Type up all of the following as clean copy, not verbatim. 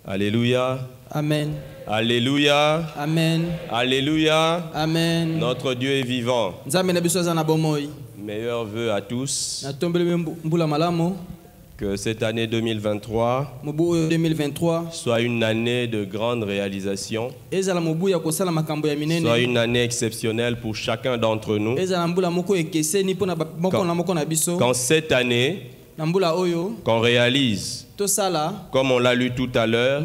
Alléluia. Amen. Alléluia. Amen. Alléluia. Amen. Notre Dieu est vivant. Nzambe na biso aza na bomoi. Meilleurs vœux à tous. Na tombeli mbula malamu. Que cette année 2023 Mobu 2023 soit une année de grande réalisation. Ezala mobu ya kosala makambo ya minene. Soit une année exceptionnelle pour chacun d'entre nous. Ezala mbula moko ekeseni pona moko na moko na biso. Quand cette année qu'on réalise, comme on l'a lu tout à l'heure,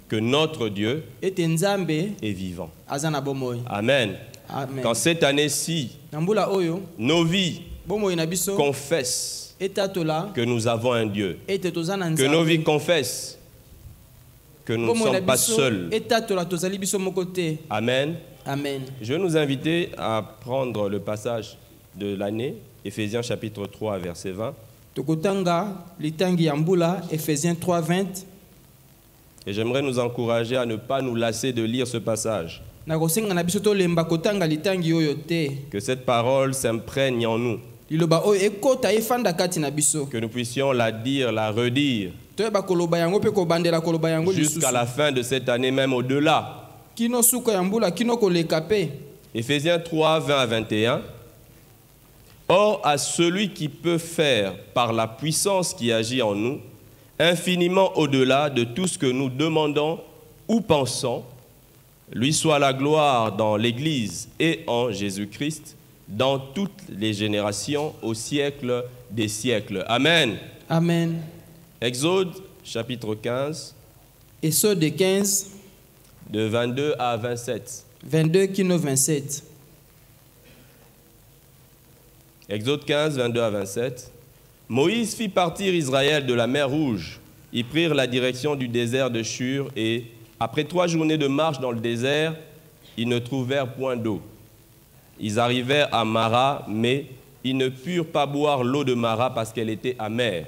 que notre Dieu est vivant. Amen. Amen. Quand cette année-ci, nos vies confessent que nous avons un Dieu, que nos vies confessent que nous ne sommes pas seuls. Amen. Amen. Je vais nous inviter à prendre le passage de l'année, Éphésiens chapitre 3, verset 20. Éphésiens 3, 20. Et j'aimerais nous encourager à ne pas nous lasser de lire ce passage. Que cette parole s'imprègne en nous. Que nous puissions la dire, la redire, jusqu'à la fin de cette année, même au-delà. Éphésiens 3, 20 à 21. Or, à celui qui peut faire, par la puissance qui agit en nous, infiniment au-delà de tout ce que nous demandons ou pensons, lui soit la gloire dans l'Église et en Jésus-Christ, dans toutes les générations, au siècle des siècles. Amen. Amen. Exode, chapitre 15. Exode 15. De 22 à 27. 22 qui 27. Exode 15, 22 à 27. Moïse fit partir Israël de la mer Rouge. Ils prirent la direction du désert de Shur et, après 3 journées de marche dans le désert, ils ne trouvèrent point d'eau. Ils arrivèrent à Mara, mais ils ne purent pas boire l'eau de Mara parce qu'elle était amère.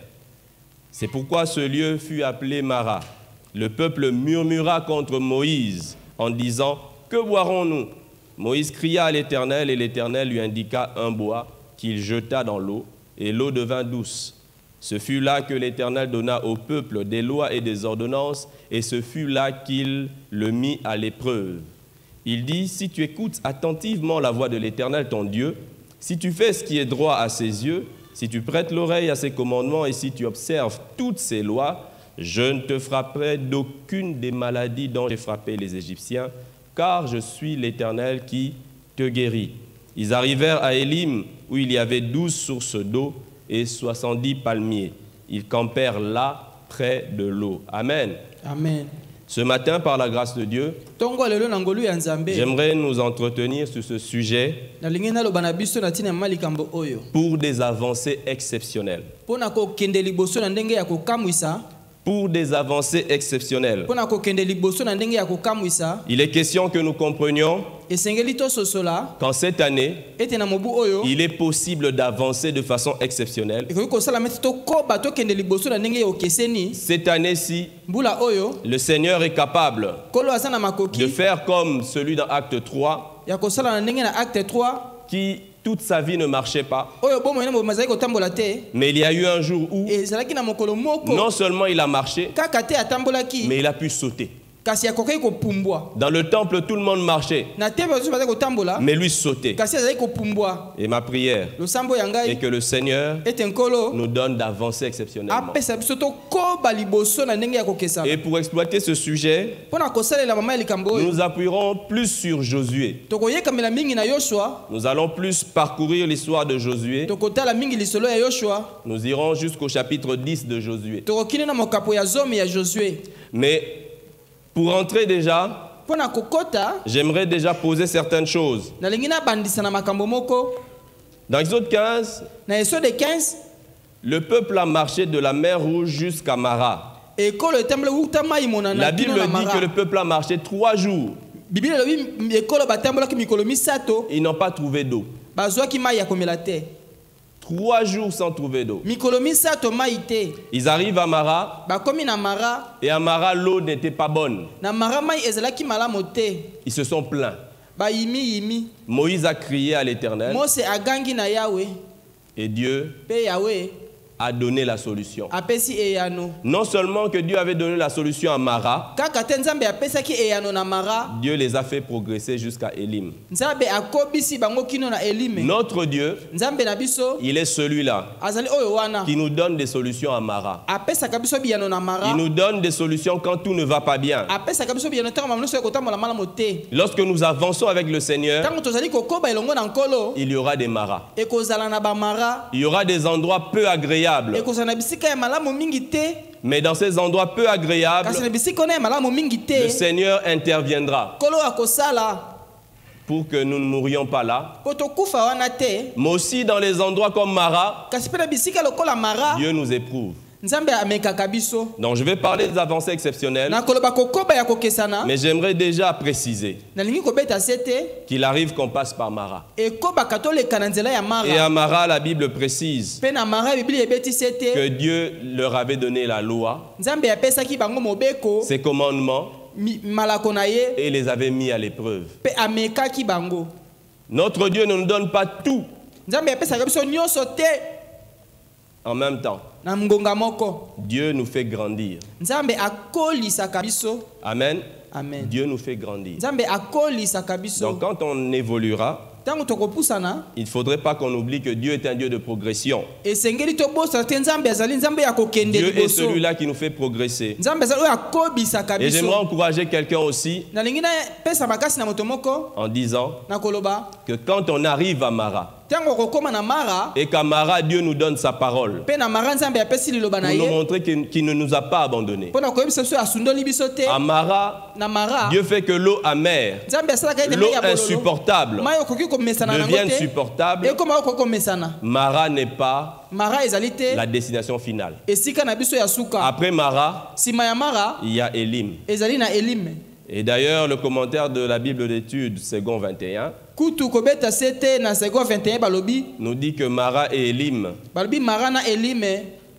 C'est pourquoi ce lieu fut appelé Mara. Le peuple murmura contre Moïse en disant « Que boirons-nous » Moïse cria à l'Éternel et l'Éternel lui indiqua un bois qu'il jeta dans l'eau, et l'eau devint douce. Ce fut là que l'Éternel donna au peuple des lois et des ordonnances, et ce fut là qu'il le mit à l'épreuve. Il dit, si tu écoutes attentivement la voix de l'Éternel ton Dieu, si tu fais ce qui est droit à ses yeux, si tu prêtes l'oreille à ses commandements, et si tu observes toutes ses lois, je ne te frapperai d'aucune des maladies dont j'ai frappé les Égyptiens, car je suis l'Éternel qui te guérit. Ils arrivèrent à Élim, où il y avait 12 sources d'eau et 70 palmiers. Ils campèrent là, près de l'eau. Amen. Amen. Ce matin, par la grâce de Dieu, j'aimerais nous entretenir sur ce sujet pour des avancées exceptionnelles. Pour des avancées exceptionnelles. Il est question que nous comprenions qu'en cette année, il est possible d'avancer de façon exceptionnelle. Cette année-ci, le Seigneur est capable de faire comme celui dans Acte 3 qui toute sa vie ne marchait pas. Mais il y a eu un jour où non seulement il a marché, mais il a pu sauter. Dans le temple, tout le monde marchait, mais lui sautait. Et ma prière est que le Seigneur nous donne d'avancer exceptionnellement. Et pour exploiter ce sujet, nous appuierons plus sur Josué. Nous allons plus parcourir l'histoire de Josué. Nous irons jusqu'au chapitre 10 de Josué. Mais pour entrer déjà, j'aimerais déjà poser certaines choses. Dans Exode 15, le peuple a marché de la mer Rouge jusqu'à Mara. La Bible dit que le peuple a marché 3 jours. Ils n'ont pas trouvé d'eau. 3 jours sans trouver d'eau. Ils arrivent à Mara. Et à Mara, l'eau n'était pas bonne. Ils se sont plaints. Moïse a crié à l'Éternel. Et Dieu a donné la solution. apesi eyano. Non seulement que Dieu avait donné la solution à Mara, Kaka te Nzambe apesaki eyano na Mara, Dieu les a fait progresser jusqu'à Élim. Nzambe akobisi bango kino na Elime. Notre Dieu, Nzambe na biso il est celui-là azali oyo wana. qui nous donne des solutions à Mara. Apesaka biso biyano na Mara. Il nous donne des solutions quand tout ne va pas bien. Apesaka biso biyano tango mamuso ekotambola malamu te. Lorsque nous avançons avec le Seigneur, Tango tozali kokoba elongo na nkolo, il y aura des maras. ekozala na ba Mara. Il y aura des endroits peu agréables. Ekozala na bisika ya malamu mingi te. Mais dans ces endroits peu agréables, Kasi na bisika na ya malamu mingi le te. Seigneur interviendra Kolo akosala pour que nous ne mourions pas là. po tokufa wana te. Mais aussi dans les endroits comme Mara, Kasi pe na bisika lokola Mara, Dieu nous éprouve. Nzambe amekaka biso. Donc je vais parler des avancées exceptionnelles, Na koloba kokoba ya kokesana. mais j'aimerais déjà préciser Nalingi kobeta sete. qu'il arrive qu'on passe par Mara. Ekoba katoleka na nzela ya Et à Mara. Mara, la Bible précise Pe na Mara Biblia ebeti sete. que Dieu leur avait donné la loi, Nzambe apesaki bango mobeko. ses commandements, Malako na ye. et les avait mis à l'épreuve. Pe amekaki bango. Notre Dieu ne nous donne pas tout Nzambe apesaka biso nyonso te en même temps. na ngonga moko. Dieu nous fait grandir. Nzambe akolisaka biso. Amen. Amen. Dieu nous fait grandir. Nzambe akolisaka biso. Donc quand on évoluera, Tango tokopusana, il ne faudrait pas qu'on oublie que Dieu est un Dieu de progression. esengeli tobosa te Nzambe azali Nzambe ya kokende Dieu est liboso. celui-là qui nous fait progresser. Nzambe azali oyo akobisaka Et j'aimerais biso. encourager quelqu'un aussi Nalingi na pesa makasi na moto moko en disant na koloba. que quand on arrive à Mara, Tango kokoma na Mara, et qu'à Mara, Dieu nous donne sa parole, pe na Mara Nzambe apesi liloba na pour nous ye. montrer qu'il ne nous a pas abandonnés. Pona koyebisa biso asundoli biso te. À Mara, Na Mara, Dieu fait que l'eau amère, Nzambe asalaka ete l'eau mai ya bololo. insupportable, Mai okoki komesana nango devienne te. supportable. Ekoma okoki komesana. Mara n'est pas Mara ezali te. la destination finale. Esika na biso ya suka. Après Mara, Sima ya Mara il y a Élim. ezali na Elime. Et d'ailleurs, le commentaire de la Bible d'études, second 21, Kutu kobeta sete na second 21 balobi. nous dit que Mara et Élim Balobi Mara na Elime.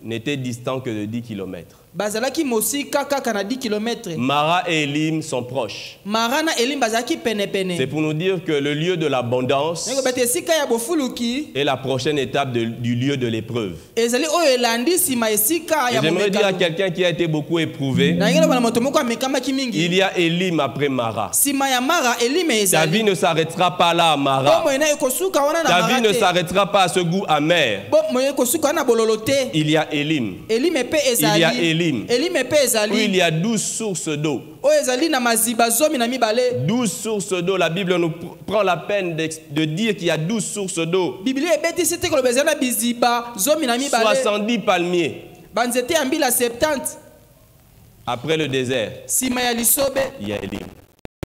n'étaient distants que de 10 kilomètres. Bazalaki mosika kaka na 10 km. Mara et Élim sont proches. Mara na Elime bazalaki pene C'est pene. pour nous dire que le lieu de l'abondance Ngo bete esika ya bofuluki est la prochaine étape du lieu de l'épreuve. ezali oyo elandi sima esika Et ya j'aimerais dire à momekano. quelqu'un qui a été beaucoup éprouvé, Na ngelo bana moto moko amekamaki il mingi. y a Élim après Mara. Sima ya Mara Elime Ta vie ezali. ne s'arrêtera pas là à Mara. Bo moyena ekosuka wana na Ta Mara vie ne te. s'arrêtera pas à ce goût amer. Bo moyena ekosuka wana na bololo te. Il y a Élim, Elime pe ezali. Il y a Elim. Elime pe où il ezali. y a 12 sources d'eau. Oyo ezali na maziba zomi na mibale. 12 sources d'eau. La Bible nous prend la peine de dire qu'il y a 12 sources d'eau. Biblia ebeti sete koloba ezali na biziba zomi na mibale. 70 palmiers. Banzete ya mbila 70. Après le désert, Sima ya lisobe il y a Élim.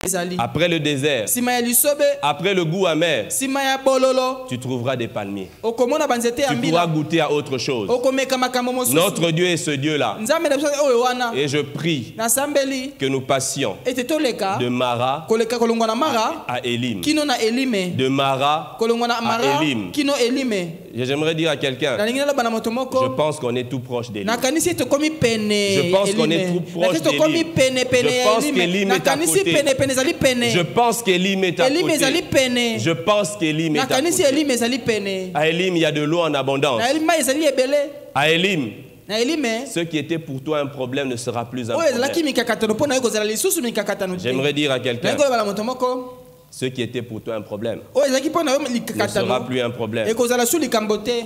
ezali. Après le désert, Sima ya lisobe, après le goût amer, sima ya bololo, tu trouveras des palmiers. okomona banzete ya Tu pourras mbila. goûter à autre chose. Okomeka makambo mosusu. Notre Dieu est ce Dieu-là. Nzambe na biso oyo wana. Et je prie Nasambeli que nous passions ete toleka de Mara koleka kolongwa na Mara à Élim. kino na Elime. De Mara, Kolongwa na Mara Elim. kino Elime. j'aimerais dire à quelqu'un, Na lingina bana moto je moko. pense qu'on est tout proche d'Élim. Na kanisi ete komi pene. Je pense qu'on est Elime. tout proche Na kanisi komi d'Elim. pene pene Je pense Elime. qu'Elim Na est à kanisi côté. pene pene ezali pene. Je pense qu'Élim est à Elime ezali côté. pene. Je pense qu'Élim est Na à kanisi côté. Elime ezali pene. À Élim, il y a de l'eau en abondance. Na Elime ezali ebele. À Élim, Na Elime ce qui était pour toi un problème ne sera plus un oyo ezalaki problème. mikakatano mpo na ye kozala lisusu mikakatano te. J'aimerais dire à Na quelqu'un, ye koloba na moto moko ce qui était pour toi un problème oyo ezalaki mpo na yo ne sera likakatano plus un problème. ekozala su likambo te.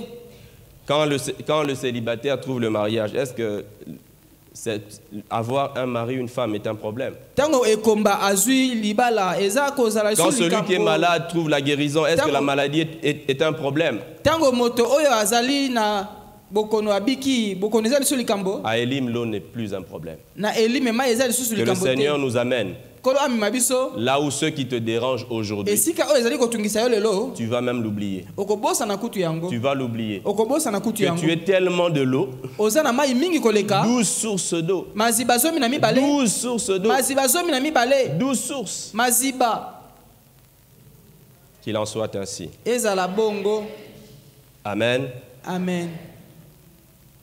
Quand le célibataire trouve le mariage, est-ce que avoir un mari, une femme est un problème? Ntango ekomba azwi libala eza kozala su Quand celui qui est likambo. malade trouve la guérison, est-ce que la maladie est un problème? Ntango moto oyo azali na bokono abiki bokono eza lisusu likambo. À Élim, l'eau n'est plus un problème. Na Elime mai eza lisusu Que le likambo Seigneur te. nous amène Kolo amima biso là où ceux qui te dérangent aujourd'hui, esika oyo ezali kotungisa yo lelo tu vas même l'oublier. okobosa na kutu yango. Tu vas l'oublier. Okobosa na kutu Que yango. tu es tellement de l'eau, Oza na mai mingi koleka. 12 sources d'eau. Maziba zomi na mibale. 12 sources d'eau. Maziba zomi na mibale. 12 sources. Maziba Qu'il en soit ainsi. ezala bongo. Amen. Amen.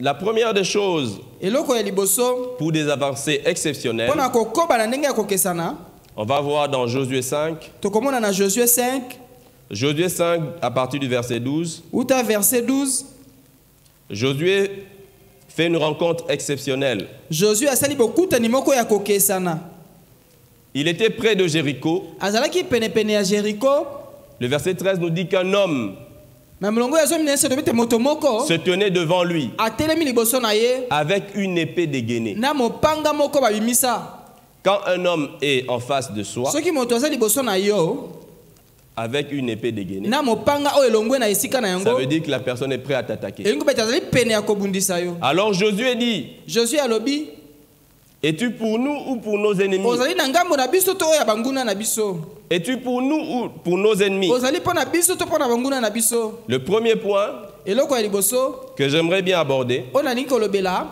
La première des choses Eloko ya liboso pour des avancées exceptionnelles, pona kokoba na ndenge ya kokesana on va voir dans Josué 5. tokomona na Josué 5 Josué 5 à partir du verset 12. uta verset 12. Josué fait une rencontre exceptionnelle. Josué asali bokutani moko ya kokesana. Il était près de Jéricho. Azalaki penepene ya Jéricho. Le verset 13 nous dit qu'un homme Na mulongo ya zomi nese dobete moto moko se tenait devant lui atelemi liboso na ye avec une épée dégainée. na mopanga moko babimisa. Quand un homme est en face de soi Soki moto azali liboso na yo avec une épée dégainée, na mopanga oyo elongwe na esika na ça yango veut dire que la personne est prête à t'attaquer. elingi bete azali pene ya kobundisa yo. Alors Josué dit, Josué alobi es-tu pour nous ou pour nos ennemis? ozali na ngambo na biso to oyo ya banguna na biso. Es-tu pour nous ou pour nos ennemis? Ozali pona biso to pona banguna na biso. Le premier point Eloko ya liboso que j'aimerais bien aborder, ona ningi kolobela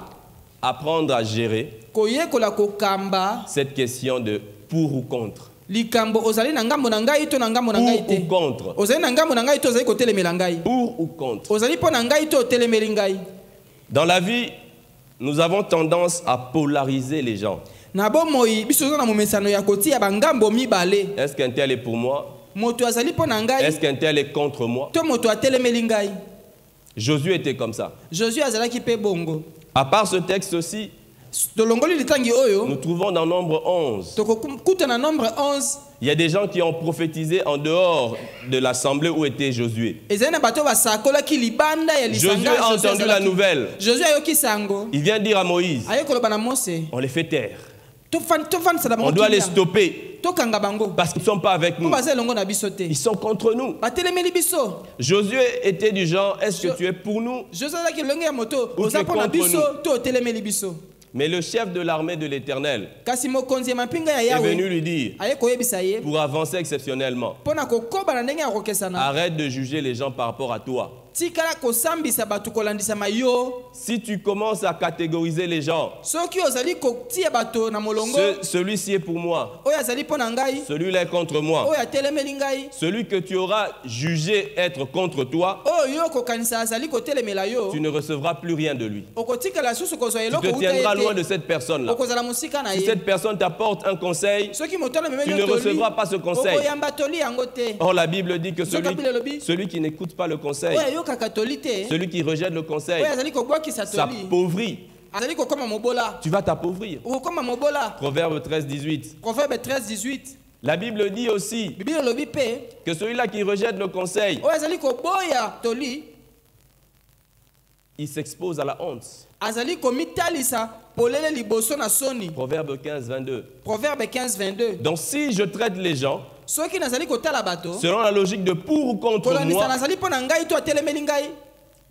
apprendre à gérer koyekola kokamba cette question de pour ou contre. likambo ozali na ngambo na ngai to na ngambo na ngai Pour ou te. contre. Ozali na ngambo na ngai to ozali kotelemela ngai. Pour ou contre. Ozali pona ngai to otelemeli ngai. Dans la vie, nous avons tendance à polariser les gens. Na bomoi biso zo na momesano ya kotia bangambo mibale. Est-ce qu'un tel est pour moi? Moto azali pona ngai Est-ce qu'un tel est contre moi? to moto atelemeli ngai. Josué était comme ça. Josué azalaki pe bongo. À part ce texte aussi, Tolongoli litangi oyo nous trouvons dans Nombre 11. tokokuta na nombre 11 Il y a des gens qui ont prophétisé en dehors de l'assemblée où était Josué. ezali na bato basakolaki libanda ya lisanga. Josué a entendu la nouvelle. Josué ayoki sango Il vient dire à Moïse, aye koloba na Mose on les fait taire. tofandisa na On doit les stopper tokanga bango parce qu'ils ne sont pas avec po nous. baza elongo na biso te Ils sont contre nous. batelemeli biso. Josué était du genre, est-ce que tu es pour nous? Josué azalaki elongo ya moto Ou oza tu es mpo na contre biso nous? to otelemeli biso. Mais le chef de l'armée de l'Éternel Kasi mokonzi ya mampinga est ya venu Yawe lui dire, aye koyebisa ye pour avancer exceptionnellement, mpo na kokoba na ndenge ya kokesana. arrête de juger les gens par rapport à toi. Tikala kosambisa bato kolandisama yo. Si tu commences à catégoriser les gens, Soki ozali kotia bato na molongo celui-ci est pour moi, oyo azali mpo na ngai celui-là est contre moi. oyo atelemeli ngai Celui que tu auras jugé être contre toi, oyo yo kokanisa azali kotelemela yo tu ne recevras plus rien de lui. okotikala susu kozwa Tu eloko te tiendras loin de uta cette personne-là. okozala mosika na Si ye. cette personne t'apporte un conseil, Soki moto na tu memeli ne yo toli recevras pas ce conseil. okoyamba toli yango te. Or la Bible dit que Bible celui qui n'écoute pas le conseil, oyo ayokaka toli te celui qui rejette le conseil, oyo azali kobwakisa toli s'appauvrit. azali kokoma mobola Tu vas t'appauvrir. okokoma mobola. Proverbe 13, 18. Proverbe 13-18 La Bible dit aussi Bible elobi pe que celui-là qui rejette le conseil, oyo azali koboya toli il s'expose à la honte. azali komitalisa polele liboso na soni. Proverbe 15, 22. Proverbe 15-22 Donc si je traite les gens soki nazali kotala bato selon la logique de pour ou contre kolandisa moi, nazali mpo na ngai to atelemeli ngai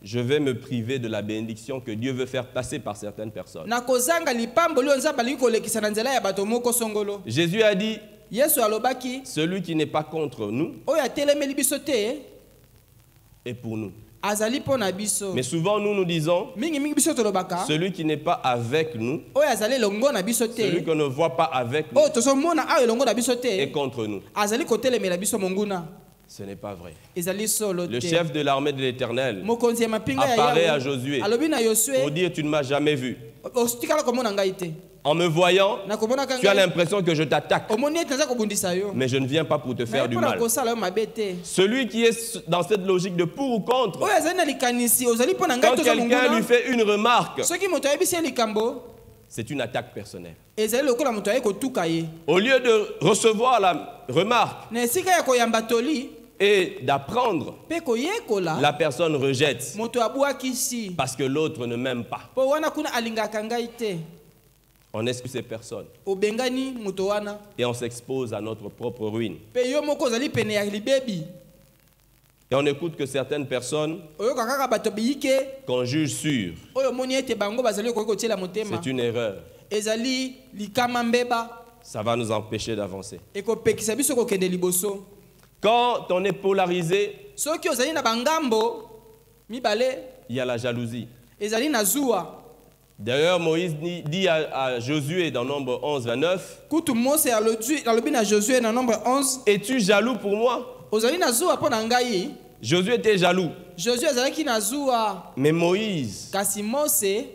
je vais me priver de la bénédiction que Dieu veut faire passer par certaines personnes. nakozanga lipamboli oyo nzambe alingi kolekisa na nzela ya bato moko songolo. Jésus a dit, Yesu alobaki celui qui n'est pas contre nous oyo atelemeli biso te est pour nous. azali mpo na biso. Mais souvent nous nous disons, mingi biso tolobaka celui qui n'est pas avec nous, oyo azali elongo na biso celui te qu'on ne voit pas avec nous, oyo tozomona awa elongo na biso est te contre nous. azali kotelemela biso monguna. Ce n'est pas vrai. Ezali solo Le te. chef de l'armée de l'Éternel mokonzi ya mapinga ya apparaît à Yawe Josué alobi na pour Yosue dire, tu ne m'as jamais vu. otikala komona ngai te. En me voyant, nakomonaka tu as ngai l'impression que je t'attaque, omoni ete naza kobundisa yo mais je ne viens pas pour te faire du mpona mal. kosala yo mabe te. Celui qui est dans cette logique de pour ou contre, oyo azali na likanisi ozali mpo na ngai quand toza quelqu'un lui monguna fait une remarque, soki moto ayebisi ye likambo c'est une attaque personnelle. ezali lokola moto aye kotuka ye Au lieu de recevoir la remarque na esika ya koyamba toli et d'apprendre, mpe koyekola la personne rejette moto abwakisi parce que l'autre ne m'aime pas. mpo wana kuna alingaka ngai te On exclut ces personnes obengani moto wana et on s'expose à notre propre ruine. mpe yo moko ozali pene ya libebi Et on écoute que certaines personnes oyoka kaka bato biyike qu'on juge sûres, oyo omoni ete bango bazali okoki kotiela motema c'est une erreur. ezali likama mbeba Ça va nous empêcher d'avancer. ekopekisa biso kokende liboso. Quand on est polarisé, Soki ozali na bangambo mibale il y a la jalousie. ezali na zuwa. D'ailleurs, Moïse dit à Josué dans Nombre 11, 29, Kutu Mose alobi na Josué na nombre 11 es-tu jaloux pour moi? ozali na zuwa mpo na ngai. Josué était jaloux. Josué azalaki na zuwa Mais Moïse kasi Mose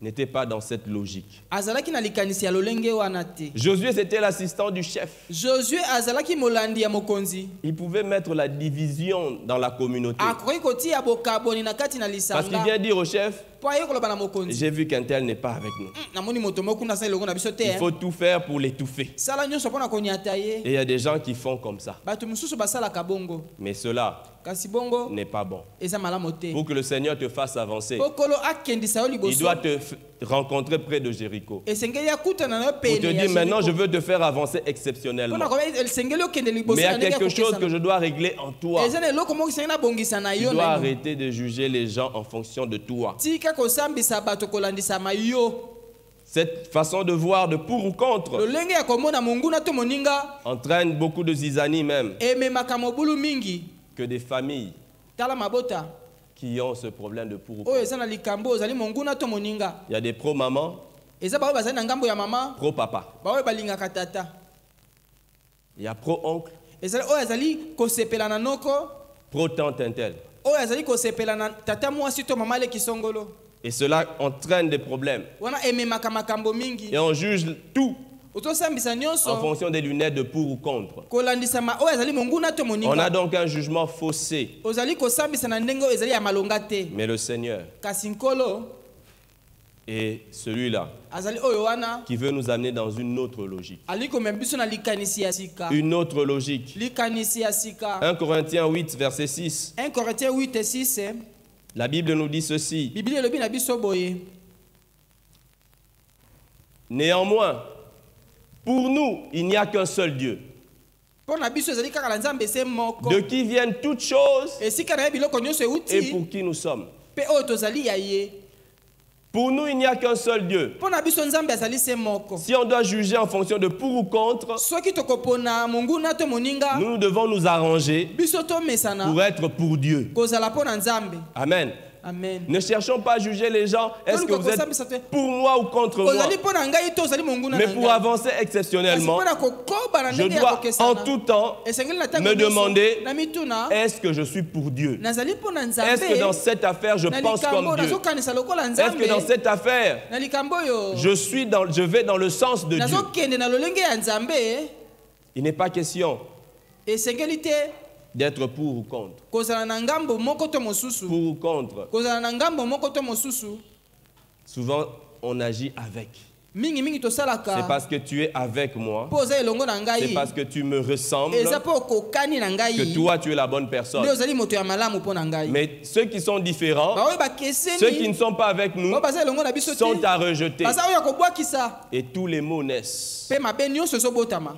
n'était pas dans cette logique. azalaki na likanisi ya lolenge wana te. Josué, c'était l'assistant du chef. Josué azalaki molandi ya mokonzi. Il pouvait mettre la division dans la communauté. Akoki kotia bokaboni na kati na lisanga. Parce qu'il vient dire au chef, po aye koloba na mokonzi. j'ai vu qu'un tel n'est pas avec nous. Namoni moto moko na sa elongo na biso te. Il faut tout faire pour l'étouffer. Sala nyonso pona konyata ye. Et il y a des gens qui font comme ça. Bato mususu basala kabongo. Mais cela Kasi bongo n'est pas bon. eza malamu te. Pour que le Seigneur te fasse avancer, Pokolo akendisa yo liboso. il doit te rencontrer près de Jéricho. Esengeli akutana na yo Pour pene. te dire, maintenant, je veux te faire avancer exceptionnellement. Pona ko esengeli okende liboso. Mais il y a quelque chose que je dois régler en toi. Eza eloko moko esengeli na bongisa na Tu yo dois na yo. arrêter de juger les gens en fonction de toi. Tika kosambisa bato kolandisa mayo. Cette façon de voir de pour ou contre Lolenge ya komona monguna to moninga. entraîne beaucoup de zizanie même, Ememaka mobulu mingi. que des familles Tala mabota. qui ont ce problème de pour ou Oyo contre. eza na likambo ozali monguna to moninga. Il y a des pro-maman, Eza baoyo bazali na ngambo ya mama. pro-papa. Baoyo balingaka tata. Il y a pro-oncle, Ezali oyo azali kosepela na noko. pro-tante intel. Oyo azali kosepela na tata mwasi to mama le kisongolo. Et cela entraîne des problèmes. Wana ememaka makambo mingi. Et on juge tout Otosambisa en nyonso. fonction des lunettes de pour ou contre. Kolandisa ma oyo azali monguna to On a moninga. donc un jugement faussé. Ozali kosambisa na ndenge oyo ezali ya malonga te. Mais le Seigneur Kasi nkolo est celui-là azali oyo wana qui veut nous amener dans une autre logique. ali komema biso na likanisi ya sika. Une autre logique. Likanisi ya sika. 1 Corinthiens 8, verset 6. 1 Corinthiens 8 et 6. La Bible nous dit ceci. Biblia elobi na biso boye. Néanmoins, pour nous, il n'y a qu'un seul Dieu, Mpo na biso ezali kaka na Nzambe se moko. de qui viennent toutes choses Esika na ye biloko nyonso et euti. pour qui nous sommes. Pe oyo tozali ya ye. Pour nous, il n'y a qu'un seul Dieu. Mpo na biso Nzambe azali se moko. Si on doit juger en fonction de pour ou contre, Soki tokopona monguna to moninga. nous devons nous arranger Biso tomesana. pour être pour Dieu. Kozala mpo na Nzambe. Amen. Amen. Ne cherchons pas à juger les gens. Est-ce que vous êtes pour moi ou contre moi? Ozali mpo na ngai to ozali monguna na Mais ngai. pour avancer exceptionnellement, Kasi mpo na kokoba na je ndenge ya dois en kokesana. tout temps Esengeli na ntango me nyonso, demander, na mituna. est-ce que je suis pour Dieu? Nazali mpo na Nzambe. Est-ce que dans cette affaire, je na pense likambo, comme Dieu? nazokanisa lokola Est-ce que dans Nzambe. cette affaire, Na likambo oyo. je vais dans le sens de Dieu? Nazokende na lolenge ya Nzambe. Il n'est pas question Esengeli te d'être pour ou contre. kozala na ngambo moko to mosusu. Pour ou contre, Kozala na ngambo moko to mosusu. souvent on agit avec. Mingi C'est tosalaka. parce que tu es avec moi, Po oza elongo na c'est ngai. parce que tu me ressembles, Eza po okokani na ngai. que toi tu es la bonne personne. Nde ozali moto ya malamu mpo na ngai. Mais ceux qui sont différents, Baoyo ceux qui ne bakeseni. sont pas avec nous, Bao baza elongo na biso te. sont à rejeter. Baza oyo akobwakisa. Et tous les mots naissent. Pe mabe nyonso ezobotama.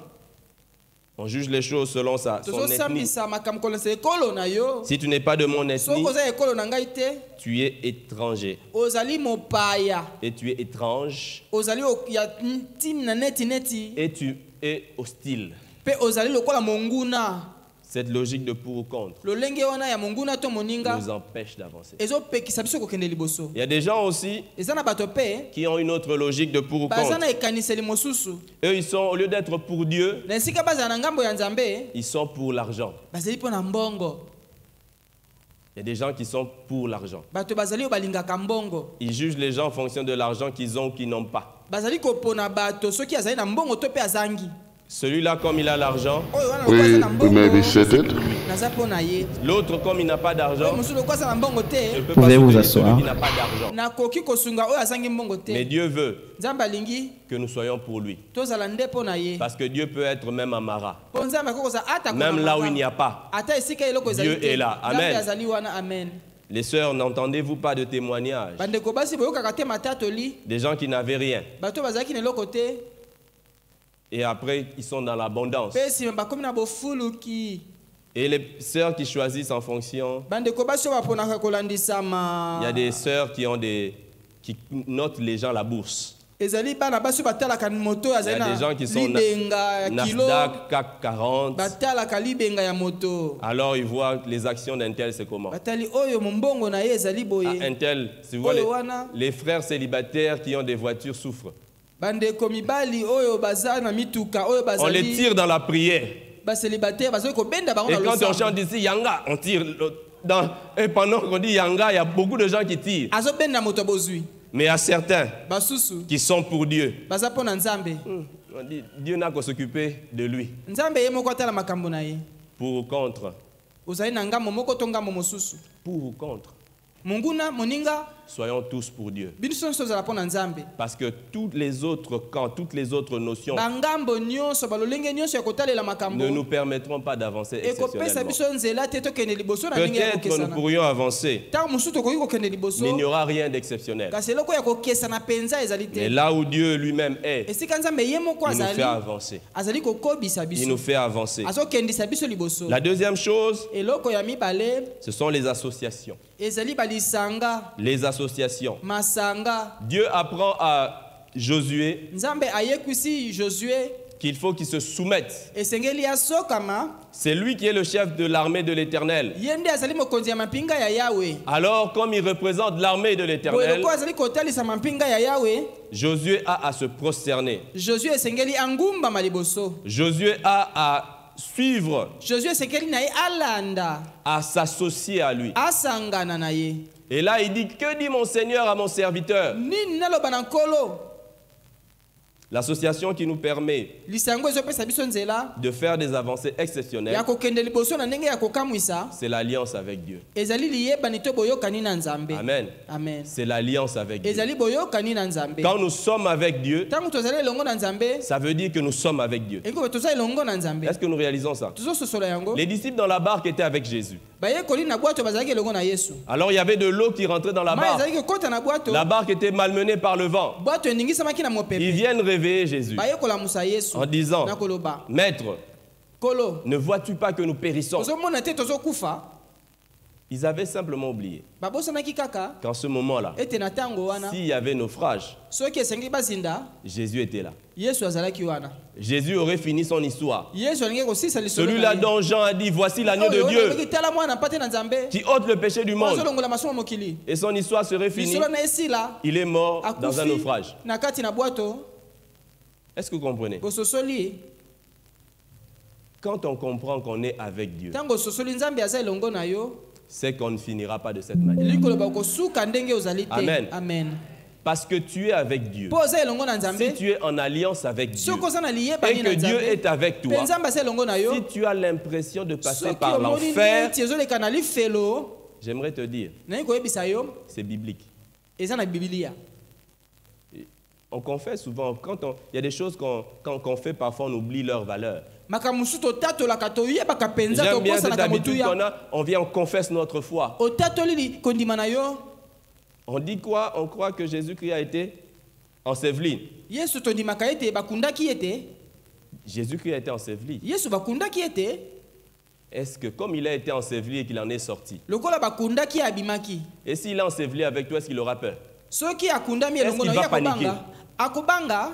On juge les choses selon son ethnie. Tozosambisa makambo kolonisa ekolo na yo. Si tu n'es pas de mon ethnie, Soki oza ekolo na ngai te. tu es étranger. Ozali mopaya. Et tu es étrange. Ozali ya ntimi na neti. Et tu es hostile. Pe ozali lokola monguna. Cette logique de pour ou contre Lolenge wana ya monguna to moninga. nous empêche d'avancer. Ezopekisa biso kokende liboso. Il y a des gens aussi Eza na bato pe. qui ont une autre logique de pour ou Baza contre. na ekaniseli mosusu. Eux, ils sont, au lieu d'être pour Dieu, Na esika bazala na ngambo ya Nzambe. ils sont pour l'argent. Bazali mpo na mbongo. Il y a des gens qui sont pour l'argent. Bato bazali oyo balingaka mbongo. Ils jugent les gens en fonction de l'argent qu'ils ont ou qu'ils n'ont pas. Bazali kopona bato soki azali na mbongo to pe azangi. Celui-là, comme il a l'argent, Oyo wana Oui, lokola na vous m'avez mbongo. seated. Naza mpo na ye. l'autre, comme il n'a pas Oyo d'argent, mosusu lokola aza na mbongo ne te. peut pas Pouvez vous soutenir asseoir. celui qui n'a pas d'argent. Nakoki kosunga oyo azangi mbongo Mais te. Dieu veut Nzambe alingi que nous soyons pour lui. tozala nde mpo na ye. Parce que Dieu peut être même à Mara. Mpo Nzambe akokoza ata Même là où il n'y a pas. ata esika eloko ezali Dieu te. est là. Amen. Nzambe azali wana. Amen. Les sœurs, n'entendez-vous pas de témoignages? Bandeko basi boyokaka te matatoli. Des gens qui n'avaient rien. Bato bazalaki na eloko te. Et après, ils sont dans l'abondance. Pe nsima bakomi na bofuluki. Et les sœurs qui choisissent en fonction, Bandeko basi oyo baponaka kolandisama. il y a des sœurs qui notent les gens la bourse. Ezali bana basi oyo batalaka moto Il y azali a des gens na qui sont libenga ya kilo. Nasdaq, CAC 40. Batalaka libenga ya moto. Alors ils voient les actions d'un tel, c'est comment? Batali oyo mombongo na ye ezali Ah, boye. un tel, si vous voyez, Oyo wana. les frères célibataires qui ont des voitures souffrent. Bandeko mibali oyo baza na mituka oyo On les bazali. tire dans la prière. Basélibataire bazali kobenda bango Et na quand on losambo. chante ici Yanga, on tire. Et pendant qu'on dit Yanga, il y a beaucoup de gens qui tirent. Azobenda moto bozwi. Mais à certains basusu qui sont pour Dieu, baza mpo na nzambe on dit, Dieu n'a qu'à s'occuper de lui. nzambe ye moko atala makambo na ye Pour ou contre? ozali na ngambo moko to ngambo mosusu Pour ou contre? monguna moninga Soyons tous pour Dieu. biso nyonso ozala mpo na nzambe Parce que toutes les autres camps, toutes les autres notions bangambo nyonso balolenge nyonso ya kotalela makambo ne nous permettront pas d'avancer ekopesa exceptionnellement. biso nzela te tokende liboso na ndenge ya Peut-être nous kokesana pourrions avancer, ntango mosusu tokoki kokende liboso mais il n'y aura rien d'exceptionnel. kasi eloko ya kokesana mpenza ezali Mais te là où Dieu lui-même est, esika nzambe ye moko il nous fait azali avancer. azali kokobisa Il biso nous fait avancer. azokendisa biso liboso La deuxième chose, eloko ya mibale ce sont les associations. ezali balisanga Les associations. masanga Dieu apprend à Josué nzambe ayekwisi josue qu'il faut qu'il se soumette. esengeli asokama C'est lui qui est le chef de l'armée de l'Éternel. ye nde azali mokonzi ya mampinga ya yawe Alors, comme il représente l'armée de boye l'Éternel, loko azali kotalisa mampinga ya yawe Josué a à se prosterner. josue esengeli angumbama liboso Josué a à suivre, josue esengeli na ye alanda à s'associer à lui. asangana na ye Et là, il dit, que dit mon Seigneur à mon serviteur? nini naloba na nkolo L'association qui nous permet lisango ezopesa biso nzela de faire des avancées ya exceptionnelles, kokende liboso na ndenge ya kokamwisa c'est l'alliance avec Dieu. ezali liyebani to boyokani na nzambe Amen. amen C'est l'alliance avec Dieu. ezali boyokani na nzambe Quand nous sommes avec Dieu, ntango tozali elongo na nzambe ça veut dire que nous sommes avec Dieu. ekobe toza elongo na nzambe Est-ce que nous réalisons ça? tozososola yango Les disciples dans la barque étaient avec Jésus. bayekoli na bwato bazalaki elongo na yesu Alors il y avait de l'eau qui rentrait dans la mai barque. ezalaki kokota na bwato La barque était malmenée par le vent. bwato eningisamaki na Ils mopepe viennent réveiller Jésus bayekolamusa yesu en disant, na koloba Maître, kolo ne vois-tu pas que nous périssons? ozomona te tozokufa Ils avaient simplement oublié babosanaki kaka qu'en ce moment-là, ete na ntango wana s'il y avait naufrage, soki esengeli bazinda Jésus était là. yesu azalaki wana Jésus aurait fini son histoire. yesu alingi kosisa lisolo Celui-là dont Jean a dit, voici l'agneau de Dieu tala mwana mpate na nzambe qui ôte le péché du monde. azolongola masumu mokili Et son histoire serait finie. lisolo na esila Il est mort dans un akufi naufrage. na kati na bwato Est-ce que vous comprenez? bososoli Quand on comprend qu'on est avec Dieu, ntango ososoli nzambe aza elongo na yo c'est qu'on ne finira pas de cette manière. elingi koloba kosuka ndenge ozali te Amen. amen Parce que tu es avec Dieu. mpo oza elongo na nzambe Si tu es en alliance avec Dieu soki oza na et liyebani que na Dieu nzambe est avec mpe toi, nzambe aza elongo na yo si tu as l'impression de passer soki par omoni l'enfer, neti ezoleka na lifelo j'aimerais te dire, nayi koyebisa yo c'est biblique. eza na bibilia On confesse souvent, il y a des choses qu'on fait, parfois on oublie leur valeur. makambo mosusu totatolaka toyebaka mpenza J'aime bien cette tokosanaka habitude qu'on motuya a, on vient, on confesse notre foi. otatoli kondima na yo On dit quoi? On croit que Jésus-Christ a été enseveli. yesu tondimaka ete bakundaki ete Jésus-Christ a été enseveli. yesu bakundaki ete Est-ce que comme il a été enseveli et qu'il en est sorti, lokola bakundaki abimaki et s'il est enseveli avec toi, est-ce qu'il aura peur? soki akundami Est-ce elongo qu'il na yo va paniquer? akobanga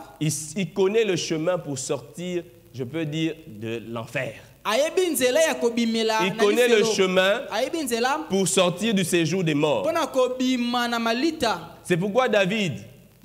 Il connaît le chemin pour sortir, je peux dire, de l'enfer. ayebi nzela ya kobimela Il na connaît le lifelo. chemin ayebi nzela pour sortir du séjour des morts. mpona kobima na malita C'est pourquoi David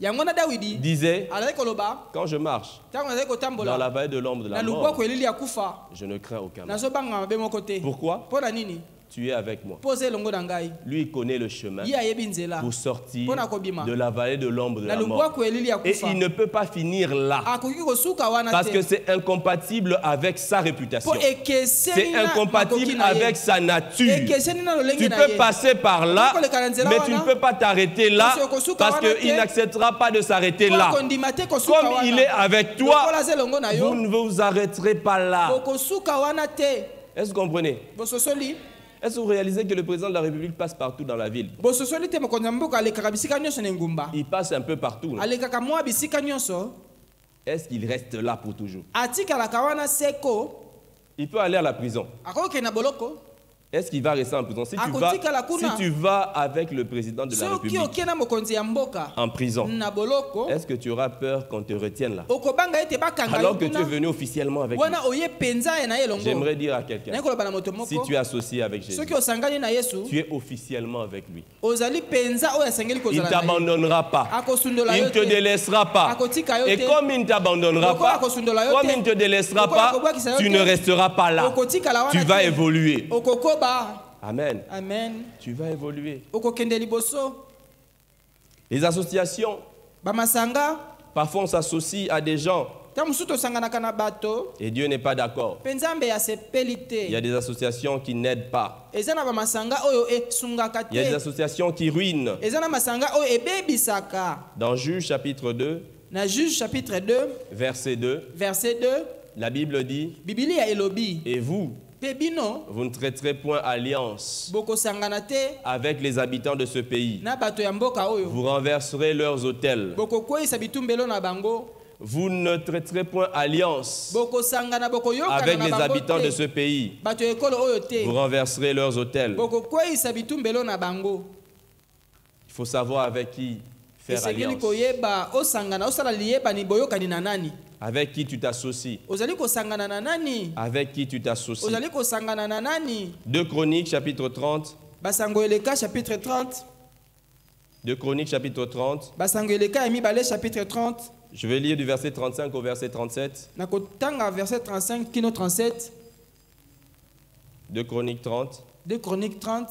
yango na dawidi disait, azali koloba quand je marche ntango nazali dans kotambola la vallée de l'ombre de na la mort, lubwaku elili ya kufa je ne crains aucun mal. nazobanga mabe moko te Pourquoi? mpo na nini Tu es avec moi. mpo oza elongo na ngai Lui, il connaît le chemin ye ayebi nzela pour sortir Mpona kobima. de la vallée de l'ombre de na la mort. lubwaku elili ya Et kufa il ne peut pas finir là. akoki kosuka wana Parce que te c'est incompatible avec sa réputation. mpo ekeseni C'est na makoki incompatible na ye. avec sa nature. ekeseni na lolenge Tu na peux ye passer par là, mais tu ne peux pas t'arrêter là parce qu'il n'acceptera pas de s'arrêter là. okondima te kosuka Comme il est avec lokola toi, aza elongo na vous yo ne vous arrêterez pas là. okosuka wana te Est-ce que vous comprenez? bososoli Est-ce que vous réalisez que le président de la République passe partout dans la ville? bososoli te mokonzi ya mboka alekaka bisika nyonso na engumba Il passe un peu partout. Non? alekaka mwa bisika nyonso Est-ce qu'il reste là pour toujours? atikalaka wana seko Il peut aller à la prison. akokokende na boloko Est-ce qu'il va rester en prison? Si tu vas avec le président de la soki République okie na mokonzi ya mboka en prison, na boloko est-ce que tu auras peur qu'on te retienne là? okobanga ete bakanga yo Alors que tu es kuna venu officiellement avec lui. wana oye penza ye na ye elongo J'aimerais dire à quelqu'un, naye koloba na moto si moko tu es associé avec Jésus, soki osangani na yesu tu es officiellement avec lui. ozali penza oyo asengeli Il ne kozala na ye t'abandonnera pas. akosundola Il yo ne te te délaissera pas. akotika yo Et te comme il ne t'abandonnera Lokola pas, akosundola yo comme te. il ne te délaissera Lokola pas, akobwakisa yo tu te. ne resteras pas là. okotikala wana Tu vas te. évoluer. okokoba Amen. amen Tu vas évoluer. okokende liboso Les associations, bamasanga parfois on s'associe à des gens ntango mosusu tosanganaka na bato et Dieu n'est pas d'accord. mpe nzambe asepeli Il y a te des associations qui n'aident pas. eza na bamasanga oyo esungaka Il y a des te associations qui ruinent. eza na masanga oyo ebebisaka. Dans Juge chapitre 2, Na Juge chapitre 2 verset 2, verset 2 la Bible dit, bibilia elobi et vous, mpe bino vous ne traiterez point alliance bokosangana te avec les habitants de ce pays. na bato ya mboka oyo Vous renverserez leurs autels. bokokweyisa bitumbelo na bango Vous ne traiterez point alliance bokosangana bokoyokana avec na les bango habitants de te ce pays. bato ya ekolo oyo Vous te renverserez leurs autels. bokokweyisa bitumbelo na bango. Il faut savoir avec qui faire Esengeli alliance. koyeba osangana osala liyebani boyokani na nani. Avec qui tu t'associes. Ozali kosangana na nani. Avec qui tu t'associes. Ozali kosangana na nani. 2 Chroniques chapitre 30. Basango eleka chapitre 30. 2 Chroniques chapitre 30. Basango eleka ya mibale chapitre 30. Je vais lire du verset 35 au verset 37. Nakotanga verset 35 kino 37. 2 Chroniques 30. 2 Chroniques 30.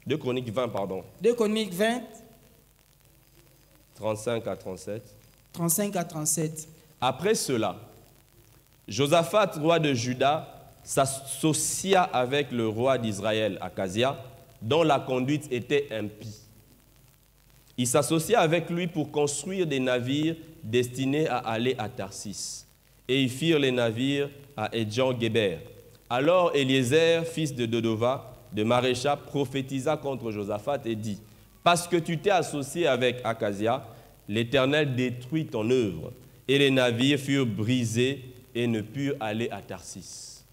2 Chroniques 20, pardon. 2 Chroniques 20. 35 à 37. 35 à 37. Après cela, Josaphat, roi de Juda, s'associa avec le roi d'Israël, Akazia, dont la conduite était impie. Il s'associa avec lui pour construire des navires destinés à aller à Tarsis. Et ils firent les navires à Edjan-Géber. Alors Eliezer, fils de Dodova, de Marécha, prophétisa contre Josaphat et dit, « Parce que tu t'es associé avec Akazia, l'Éternel détruit ton œuvre. » Et les navires furent brisés et ne purent aller à Tarsis.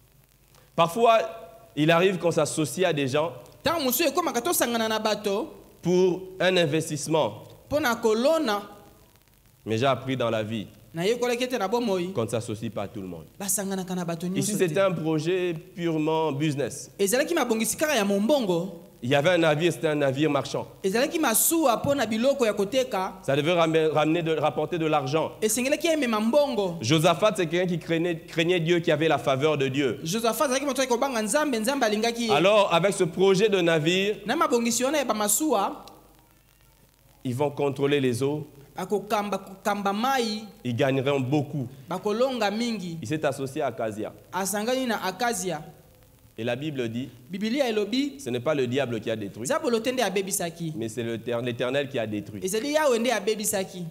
Parfois, il arrive qu'on s'associe à des gens Ntango mosusu ekomaka tosangana na bato pour un investissement. mpo na kolona. Mais j'ai appris dans la vie Nayekolaki ete na bomoi qu'on ne s'associe pas à tout le monde. basanganaka na bato Ici, nyonso c'était te. un projet purement business. Ezalaki mabongisi kaka ya mombongo. Il y avait un navire, c'était un navire marchand. Ezalaki masuwa mpo na biloko ya koteka. Ça devait rapporter de l'argent. Esengelaki emema mbongo. Josaphat, c'est quelqu'un qui craignait Dieu, qui avait la faveur de Dieu. Josaphat azalaki moto ayaki kobanga nzambe, nzambe alingaki ye. Alors, avec ce projet de navire, Na mabongisi wana ya bamasuwa ils vont contrôler les eaux, akokamba mai ils gagneront beaucoup. bakolonga mingi. Il s'est associé à Akazia. Asangani na Akazia. Et la Bible dit, Bibilia elobi ce n'est pas le diable qui a détruit, zabolo te nde abebisaki. mais c'est l'Éternel qui a détruit. Ezali yawe nde abebisaki.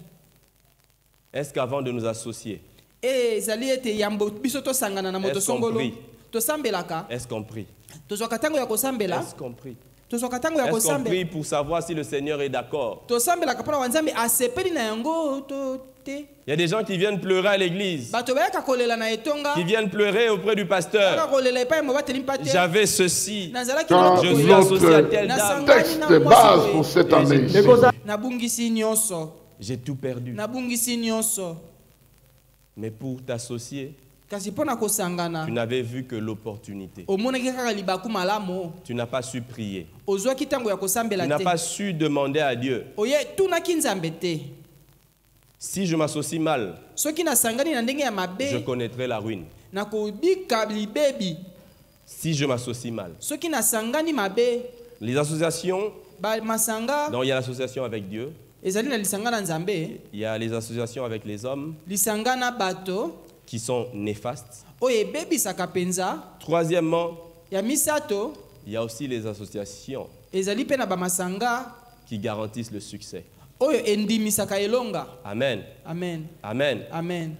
Est-ce qu'avant de nous associer, Ezali ete yambo biso tosangana na moto Est-ce qu'on songolo. prie? Tosambelaka. est-ce qu'on prie? Tozwaka ntango ya kosambela. Est-ce qu'on prie? Tozwaka ntango ya Est-ce qu'on kosambela. prie pour savoir si le Seigneur est d'accord? Tosambelaka mpona wanzambe asepeli na yango to te. Il y a des gens qui viennent pleurer à l'église, Bato bayaka kolela na etonga. qui viennent pleurer auprès du Bayaka pasteur. kolela epai mo bateli mpate. J'avais ceci, Nazalaki Quand na je lokola. suis associé à telle Notre dame, Texte base pour cette année. Nabungisi nyonso. j'ai tout perdu. Nabungisi nyonso. Mais pour t'associer, Kasi mpona kosangana. tu n'avais vu que l'opportunité. Omonaki kaka libaku malamu. Tu n'as pas su prier. Ozwaki ntango ya Tu kosambela n'as te. pas su demander à Dieu. Oye tunaki nzambe te. Si je m'associe mal, Soki nasangani na ndenge ya je mabe connaîtrai la ruine. nakobika libebi. Si je m'associe mal. Soki nasangani mabe Les associations, ba masanga donc il y a l'association avec Dieu, ezali na lisanga na nzambe, il y a les associations avec les hommes lisanga na bato qui sont néfastes. oyo ebebisaka penza. Troisièmement, Ya misato il y a aussi les associations ezali pe na bamasanga qui garantissent le succès. oyo endimisaka elonga. Amen. Amen. Amen. Amen.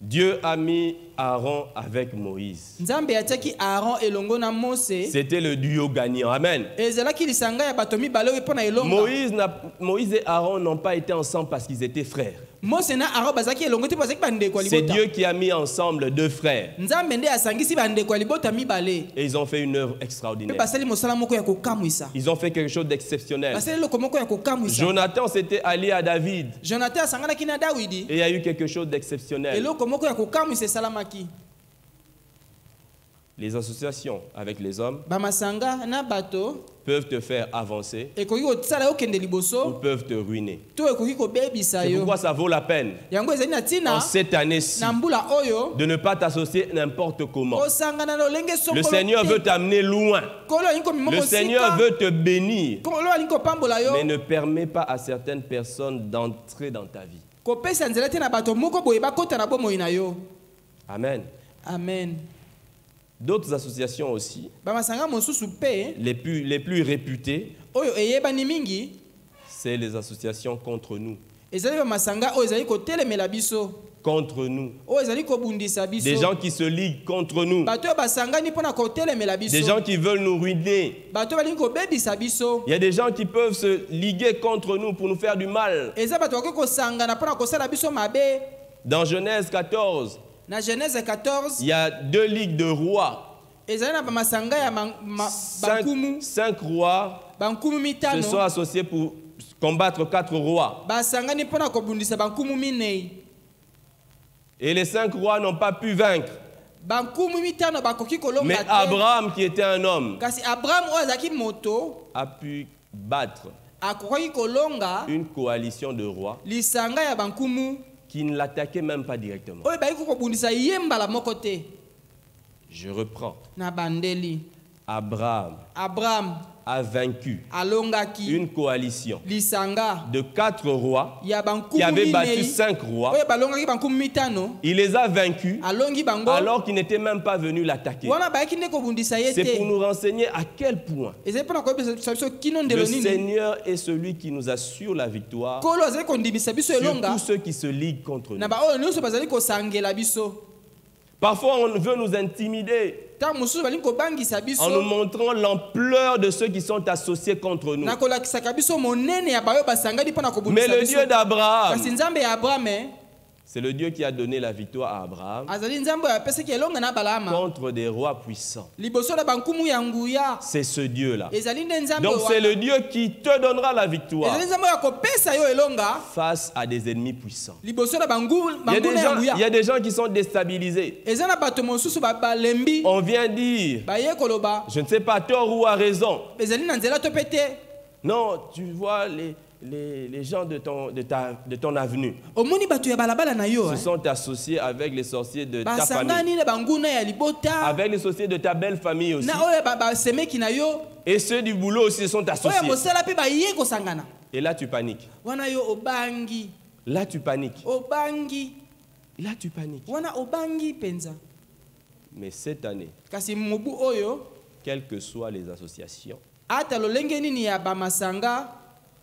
Dieu a mis Aaron avec Moïse. Nzambe atiaki Aaron elongo na Mose. C'était le duo gagnant. Amen. Ezalaki lisanga ya bato mibale oyo mpona elonga. Moïse et Aaron n'ont pas été ensemble parce qu'ils étaient frères. Mose na Aaron bazaki elongo te bazaki bandeko ya C'est libota. Dieu qui a mis ensemble deux frères. Nzambe nde asangisi bandeko ya libota mibale. Et ils ont fait une œuvre Pe extraordinaire. basali mosala moko ya kokamwisa. Ils ont fait quelque chose d'exceptionnel. Basali eloko moko ya kokamwisa. Jonathan s'était allié à David. Jonathan asanganaki na Dawidi. Et il y a eu quelque chose d'exceptionnel. Eloko moko ya kokamwisa esalamaki. Les associations avec les hommes bamasanga na bato peuvent te faire avancer ekoki kotsala yo kende ou liboso peuvent te ruiner. to ekoki kobebisa C'est yo. pourquoi ça vaut la peine Yango ezali na en ntina cette année-ci na mbula oyo de ne pas t'associer n'importe comment. kosangana na lolenge Le songolo Seigneur te. veut t'amener loin. Kolo alingi komema Le Seigneur mosika veut te bénir, kolo alingi kopambola yo mais ne permet pas à certaines personnes d'entrer dans ta vie. kopesa nzela te na bato moko boye bakota na bomoi na yo. Amen. Amen. D'autres associations aussi, Bamasanga mosusu pe les plus réputées, oyo eyebani mingi c'est les associations contre nous. ezali bamasanga oyo ezali kotelemela biso Contre nous. oyo ezali kobundisa biso. Des gens qui se liguent contre nous. Bato oyo basangani mpona kotelemela biso. Des gens qui veulent nous ruiner. Bato balingi kobebisa biso. Il y a des gens qui peuvent se liguer contre nous pour nous faire du mal. Eza bato bakoki kosangana mpona kosala biso mabe. Dans Genèse 14, Na Genèse 14 il y a 2 ligues de rois. ezali na bamasanga ya bankumu 5 rois bankumu se mitano sont associés pour combattre 4 rois. basangani mpona kobundisa bankumu minei. Et les 5 rois n'ont pas pu vaincre. Bankumu mitano bakoki Mais kolonga te. Abraham, qui était un homme, Kasi Abraham oyo azalaki moto a pu battre akokaki kolonga une coalition de rois lisanga ya bankumu qui ne l'attaquaient même pas directement. oyo bayaki kobundisa ye mbala moko te. Je reprends. Na bandeli Abraham a vaincu alongaki une coalition lisanga de 4 rois ya qui bankumu avaient battu minei 5 rois. oyo balongaki bankumu mitano. Il les a vaincus Alongi bango alors qu'ils n'étaient même pas venus l'attaquer. wana bayaki nde kobundisa ye C'est pour te. nous renseigner à quel point ezali mpona koyebisa biso kino le ndelo nini Seigneur est celui qui nous assure la victoire kolo azali kondimisa biso sur elonga tous ceux qui se liguent contre na nous. baoyo nyonso bazali kosangela biso. Parfois, on veut nous intimider ntango mosusu balingi kobangisa en nous biso montrant l'ampleur de ceux qui sont associés contre nous. na kolakisaka biso monene ya baoyo basangani mpona Mais kobundisa le biso. Dieu d'Abraham, kasi nzambe ya abraham c'est le Dieu qui a donné la victoire à Abraham azali nzambe oyo apesaki elonga na balama contre des rois puissants. liboso na bankumu ya nguya. C'est ce Dieu-là. ezali nde nzambe Donc oyo c'est wana. le Dieu qui te donnera la victoire ezali nzambe oyo akopesa yo elonga face à des ennemis puissants. liboso na Il y a banguna ya il y nguya. a des gens qui sont déstabilisés. eza na bato mosusu balembi On vient dire, baye koloba je ne sais pas, tort ou à raison. ezali na nzela to pe te. Non, tu vois les gens de ton avenue omoni bato ya balabala na yo se sont associés avec les sorciers de ta famille, basangani na banguna ya libota avec les sorciers de ta belle famille aussi. na oyo basemeki na yo Et ceux du boulot aussi se sont oyo ya associés. mosala mpe baye kosangana Et là, tu paniques. wana yo obangi Là, tu paniques. obangi Là, tu paniques. wana obangi mpenza. Mais cette année, kasi mobu oyo quelles que soient les associations, ata lolenge nini ya bamasanga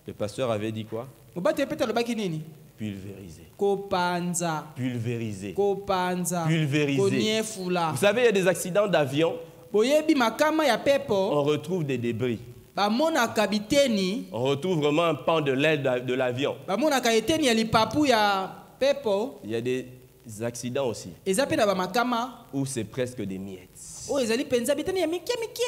le pasteur avait dit quoi? mobati epete alobaki nini Pulvériser. kopanza Pulvériser. kopanza Pulvériser. koniefula. Vous savez, il y a des accidents d'avion, boyebi makama ya pepo on retrouve des débris. bamonaka biteni On retrouve vraiment un pan de l'aile de l'avion. bamonaka eteni ya lipapu ya pepo. Il y a des accidents aussi eza mpe na bamakama où c'est presque des miettes. oyo ezali mpenza biteni ya mike mike.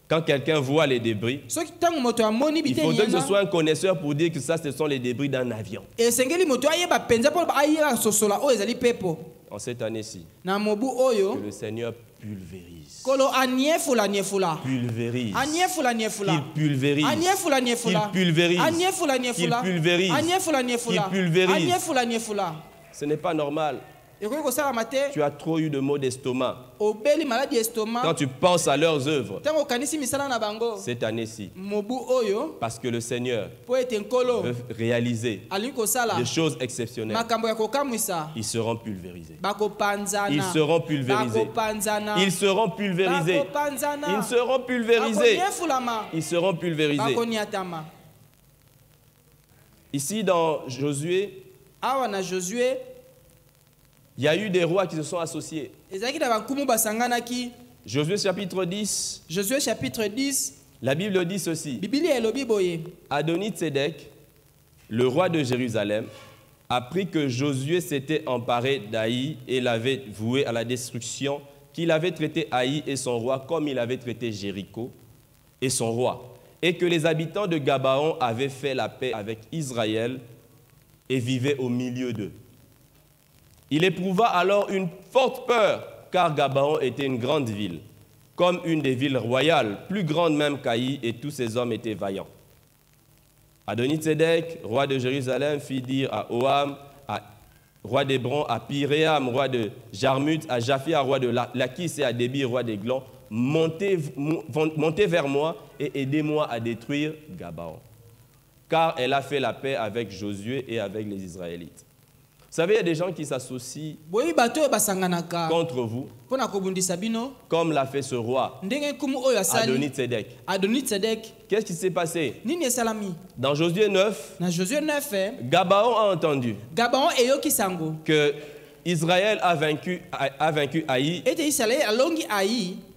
Quand quelqu'un voit les débris, soki ntango moto amoni il biteni faudrait que ce yana soit un connaisseur pour dire que ça, ce sont les débris d'un avion. esengeli moto ayeba mpenza mpo ayeba sosola oyo ezali pepo. En cette année-ci, na mobu que oyo le Seigneur pulvérise. kolo aniefula niefula Pulvérise. aniefula niefula Qu'il pulvérise. aniefula niefula Qu'il pulvérise. aniefula niefula Qu'il pulvérise. aniefula niefula Qu'il pulvérise. aniefula niefula. Ce n'est pas normal. ekoki kosalama te. Tu as trop eu de maux d'estomac. obeli maladi Quand estomac tu penses à leurs œuvres, ntango okanisi misala na bango cette année-ci, mobu oyo parce que le Seigneur mpo ete nkolo veut réaliser alingi kosala des choses exceptionnelles, makambo ya kokamwisa ils seront pulvérisés. bakopanzana Ils seront pulvérisés. bakopanzana Ils seront pulvérisés. bakopanzana Ils seront pulvérisés. bakoniefulama Ils seront pulvérisés. bakoniatama. Ici, dans Josué, awa na Josué il y a eu des rois qui se sont associés. ezalaki na bankumu basanganaki. Josué chapitre 10, Josué chapitre 10 la Bible dit ceci. bibilia elobi boye Adoni-Tsédek, le roi de Jérusalem, apprit que Josué s'était emparé d'Haï et l'avait voué à la destruction, qu'il avait traité Haï et son roi comme il avait traité Jéricho et son roi, et que les habitants de Gabaon avaient fait la paix avec Israël et vivaient au milieu d'eux. Il éprouva alors une forte peur, car Gabaon était une grande ville. comme une des villes royales, plus grande même qu'Aï, et tous ses hommes étaient vaillants. Adoni-Tsédek, roi de Jérusalem, fit dire à Oham, roi d'Hébron, à Piréam, roi de Jarmut, à Japhia, roi de Lakis, et à Débi, roi d'Églon, montez vers moi et aidez-moi à détruire Gabaon. Car elle a fait la paix avec Josué et avec les Israélites. Vous savez, il y a des gens qui s'associent contre vous, comme l'a fait ce roi, Adoni-Tsédek. Qu'est-ce qui s'est passé? Dans Josué 9, Gabaon a entendu que Israël a vaincu Aï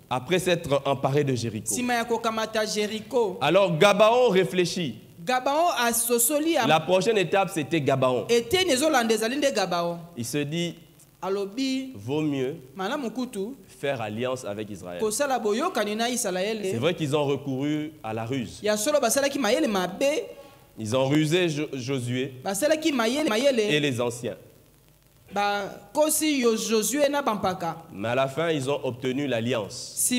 après s'être emparé de Jéricho. Alors Gabaon réfléchit. La prochaine étape, c'était Gabaon. Il se dit, vaut mieux faire alliance avec Israël. C'est vrai qu'ils ont recouru à la ruse. Ils ont rusé Josué et les anciens. Mais à la fin, ils ont obtenu l'alliance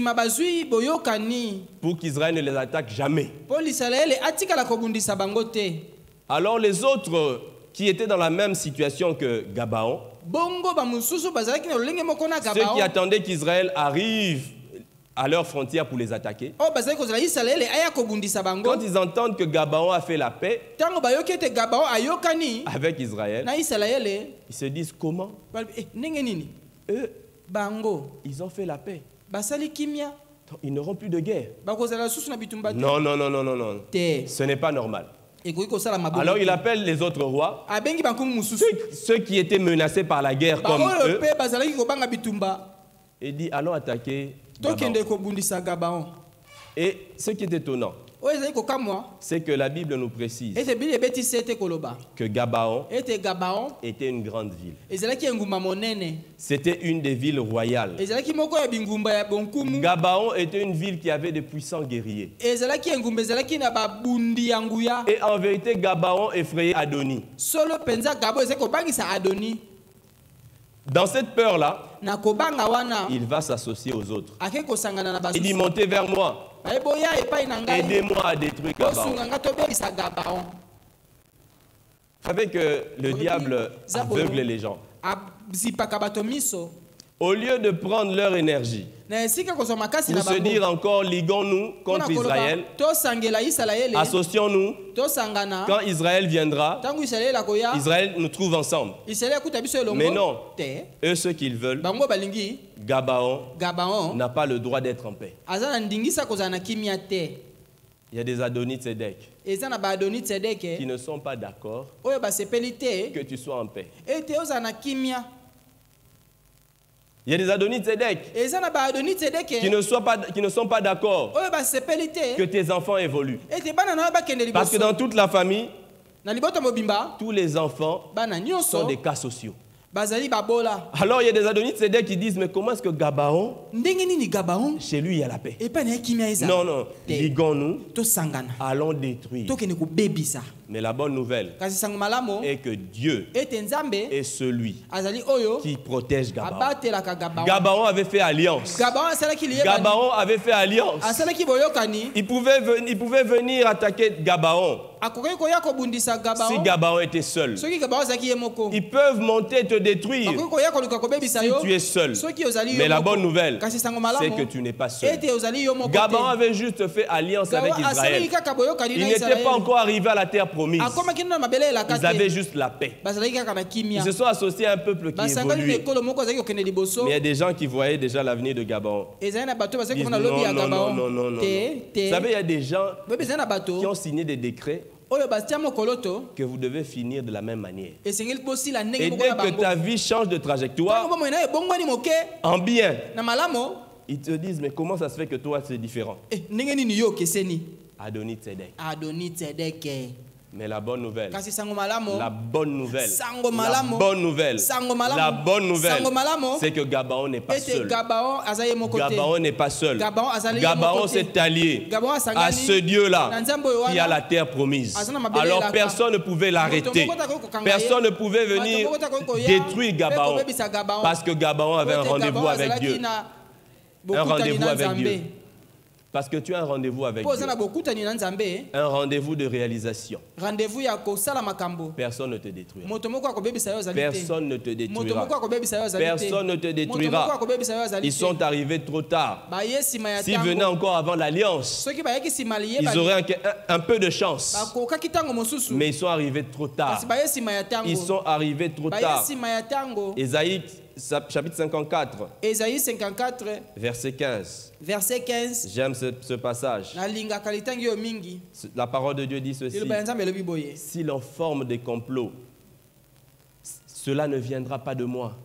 pour qu'Israël ne les attaque jamais. Alors les autres qui étaient dans la même situation que Gabaon, ceux qui attendaient qu'Israël arrive à leur frontière pour les attaquer, quand ils entendent que Gabaon a fait la paix avec Israël, ils se disent comment? Eux, ils ont fait la paix. Donc, ils n'auront plus de guerre. Non, non, non, non, non, non. Ce n'est pas normal. Alors il appelle les autres rois, ceux qui étaient menacés par la guerre comme eux, et dit allons attaquer Gabaon. Et ce qui est étonnant, c'est que la Bible nous précise que Gabaon était une grande ville. C'était une des villes royales. Gabaon était une ville qui avait de puissants guerriers. Et en vérité, Gabaon effrayait Adoni. Dans cette peur-là, il va s'associer aux autres. Il dit, montez vers moi. Aidez-moi à détruire Gabaon. Vous savez que le diable aveugle les gens. Au lieu de prendre leur énergie pour se dire encore, liguons-nous contre Israël, associons-nous, quand Israël viendra, Israël nous trouve ensemble. Mais non, eux ce qu'ils veulent, Gabaon n'a pas le droit d'être en paix. Il y a des Adoni-Tsédek qui ne sont pas d'accord que tu sois en paix. Il y a des Adoni-Tsédek qui ne sont pas d'accord que tes enfants évoluent. Parce que dans toute la famille, tous les enfants sont des cas sociaux. Alors il y a des Adoni-Tsédek qui disent, mais comment est-ce que Gabaon, chez lui il y a la paix? Non, non, liguons-nous, allons détruire. Mais la bonne nouvelle est que Dieu est celui qui protège Gabaon. Gabaon avait fait alliance. Gabaon avait fait alliance. Il pouvait venir attaquer Gabaon. Si Gabaon était seul, ils peuvent monter te détruire si tu es seul. Mais la bonne nouvelle, c'est que tu n'es pas seul. Gabaon avait juste fait alliance avec Israël. Il n'était pas encore arrivé à la terre promise. Ils avaient juste la paix. Ils se sont associés à un peuple qui évoluait. Mais il y a des gens qui voyaient déjà l'avenir de Gabaon. Ils disent non, non, non, non, non, non. Vous savez, il y a des gens qui ont signé des décrets que vous devez finir de la même manière. Et dès que ta vie change de trajectoire, en bien, ils te disent, mais comment ça se fait que toi c'est différent? Adoni-Tsédek. Mais la bonne nouvelle, la bonne nouvelle, c'est que Gabaon n'est pas seul. Gabaon n'est pas seul. Gabaon s'est allié à ce Dieu-là qui a la terre promise. Alors personne ne pouvait l'arrêter. Personne ne pouvait venir détruire Gabaon parce que Gabaon avait un rendez-vous avec Dieu. Un rendez-vous avec Dieu. Parce que tu as un rendez-vous avec Dieu. Un rendez-vous de réalisation. Personne ne te détruira. Personne ne te détruira. Personne ne te détruira. Ils sont arrivés trop tard. S'ils venaient encore avant l'alliance, ils auraient un peu de chance. Mais ils sont arrivés trop tard. Ils sont arrivés trop tard. Ésaïe chapitre 54, verset 15. Verset 15. J'aime ce passage. La parole de Dieu dit ceci. Si l'on forme des complots, cela ne viendra pas de moi.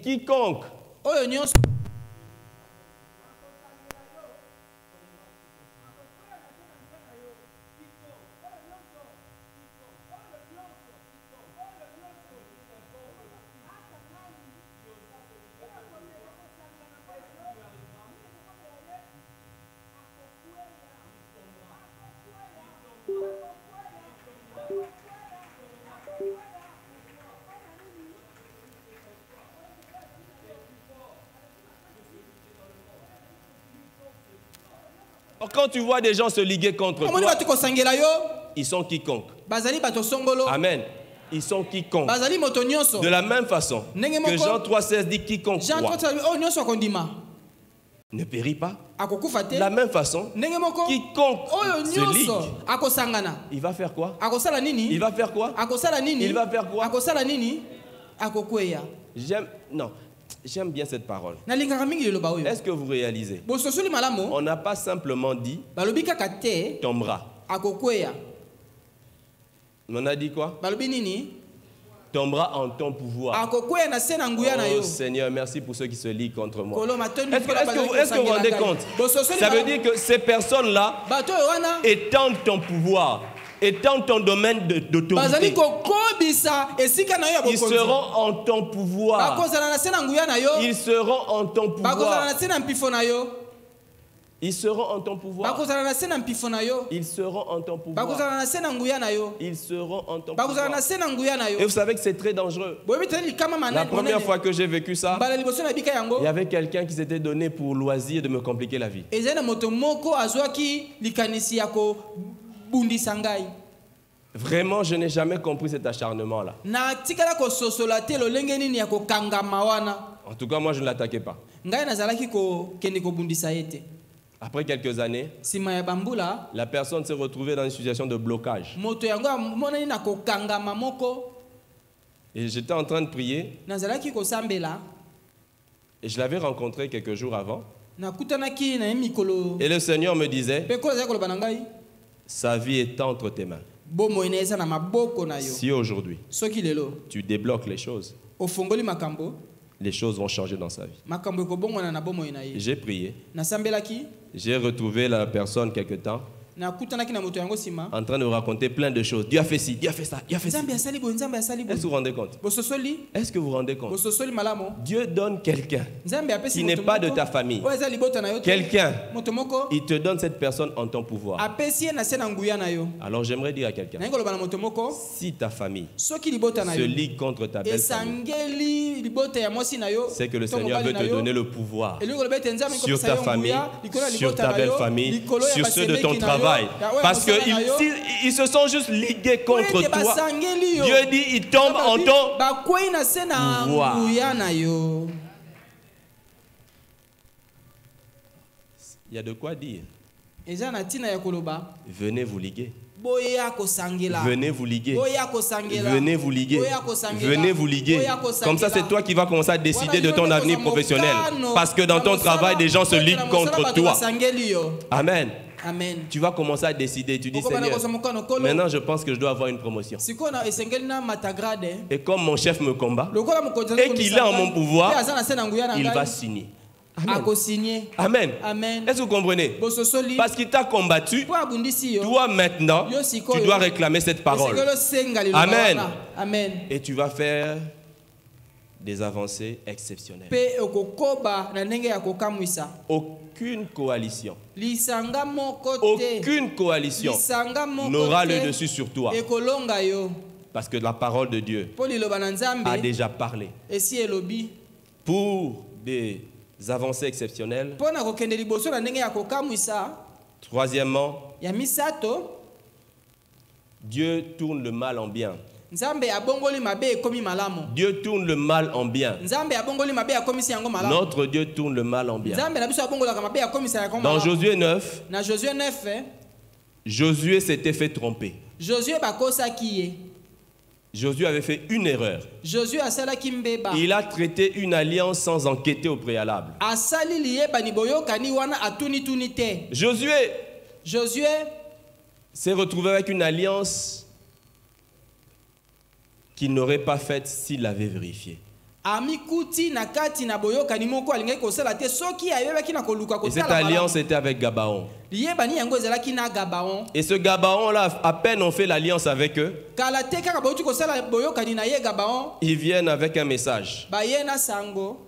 Quiconque quand tu vois des gens se liguer contre toi, ils sont quiconques. Amen. Ils sont quiconques. De la même façon que Jean 3,16 dit quiconque croit ne périt pas. De la même façon, quiconque se ligue, il va faire quoi? Il va faire quoi? Il va faire quoi? J'aime bien cette parole. Est-ce que vous réalisez? On n'a pas simplement dit tombera. On a dit quoi? Tombera en ton pouvoir. Oh Seigneur, merci pour ceux qui se liguent contre moi. Est-ce que vous vous rendez compte? Ça veut dire que ces personnes-là étendent ton pouvoir, étendent ton domaine d'autorité. Ils seront en ton pouvoir. Ils seront en ton pouvoir. Ils seront en ton pouvoir. Ils seront en ton pouvoir. Ils seront en ton pouvoir. Et vous savez que c'est très dangereux. La première fois que j'ai vécu ça, il y avait quelqu'un qui s'était donné pour loisir de me compliquer la vie. Vraiment, je n'ai jamais compris cet acharnement-là. En tout cas, moi, je ne l'attaquais pas. Après quelques années, la personne s'est retrouvée dans une situation de blocage. Et j'étais en train de prier. Et je l'avais rencontré quelques jours avant. Et le Seigneur me disait, sa vie est entre tes mains. Si aujourd'hui, tu débloques les choses vont changer dans sa vie. J'ai prié. J'ai retrouvé la personne quelque temps en train de raconter plein de choses. Dieu a fait ci, Dieu a fait ça, Dieu a fait ça. Est-ce que vous vous rendez compte? Est-ce que vous vous rendez compte? Dieu donne quelqu'un qui n'est pas de ta famille. Quelqu'un, il te donne cette personne en ton pouvoir. Alors j'aimerais dire à quelqu'un, si ta famille se ligue contre ta belle famille, c'est que le Seigneur veut te donner le pouvoir sur ta famille, sur ta belle famille, sur ceux de ton travail. Parce qu'ils se sont juste ligués contre toi. Dieu dit, ils tombent en ton pouvoir. Il y a de quoi dire. Venez vous liguer. Venez vous liguer. Venez vous liguer. Venez vous liguer. Comme ça, c'est toi qui vas commencer à décider de ton avenir professionnel. Parce que dans ton travail, des gens se liguent contre toi. Amen. Amen. Tu vas commencer à décider. Tu dis, Seigneur, maintenant je pense que je dois avoir une promotion. Et comme mon chef me combat et qu'il est en mon pouvoir, il va signer. Amen. Amen. Amen. Est-ce que vous comprenez? Parce qu'il t'a combattu, toi maintenant, tu dois réclamer cette parole. Amen. Amen. Et tu vas faire des avancées exceptionnelles. Aucune coalition n'aura le dessus sur toi. Parce que la parole de Dieu a déjà parlé. pour des avancées exceptionnelles. mpo na kokende liboso na ndenge ya kokamwisa. Troisièmement, Ya misato, Dieu tourne le mal en bien. Nzambe abongoli mabe ekomi malamu. Dieu tourne le mal en bien. Nzambe abongoli mabe akomisi yango malamu. Notre Dieu tourne le mal en bien. Nzambe na biso abongolaka mabe akomisa yango Dans malamu. Josué 9, Na Josué 9, Josué s'était fait tromper. Josué bakosaki ye. Josué avait fait une erreur. Josué asalaki mbeba. Il a traité une alliance sans enquêter au préalable. Asali liyeba ni boyokani wana atuni tuni te. Josué s'est retrouvé avec une alliance qu'il n'aurait pas faite s'il l'avait vérifiée. Amikuti na kati na boyokani moko alingai kosala te soki ayebaki na koluka Et kotala. cette alliance était avec Gabaon. Liyeba ni yango ezalaki na Gabaon. Et ce Gabaon-là, à peine on fait l'alliance avec eux, Kala te kaka boyuti kosala boyokani na ye Gabaon. ils viennent avec un message. Baye na sango.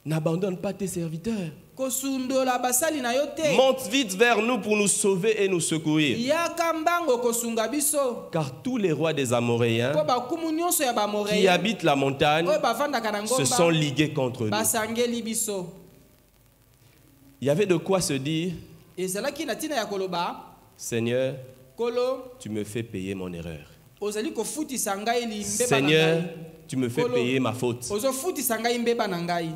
N'abandonne pas tes serviteurs. Kosundola basali na yo te. Monte vite vers nous pour nous sauver et nous secourir. Yaka mbango kosunga biso. Car tous les rois des Amoréens Po bakumu nyonso ya qui bamoreya. habitent la montagne Oyo bavandaka na se sont ngomba. ligués contre nous. Basangeli biso. Il y avait de quoi se dire, Ezalaki na tina ya koloba. Seigneur, Kolo tu me fais payer mon erreur. ozali kofutisa ngai limbeba na Seigneur, ngai. tu me fais Kolo, payer ma faute. ozofutisa ngai mbeba na ngai.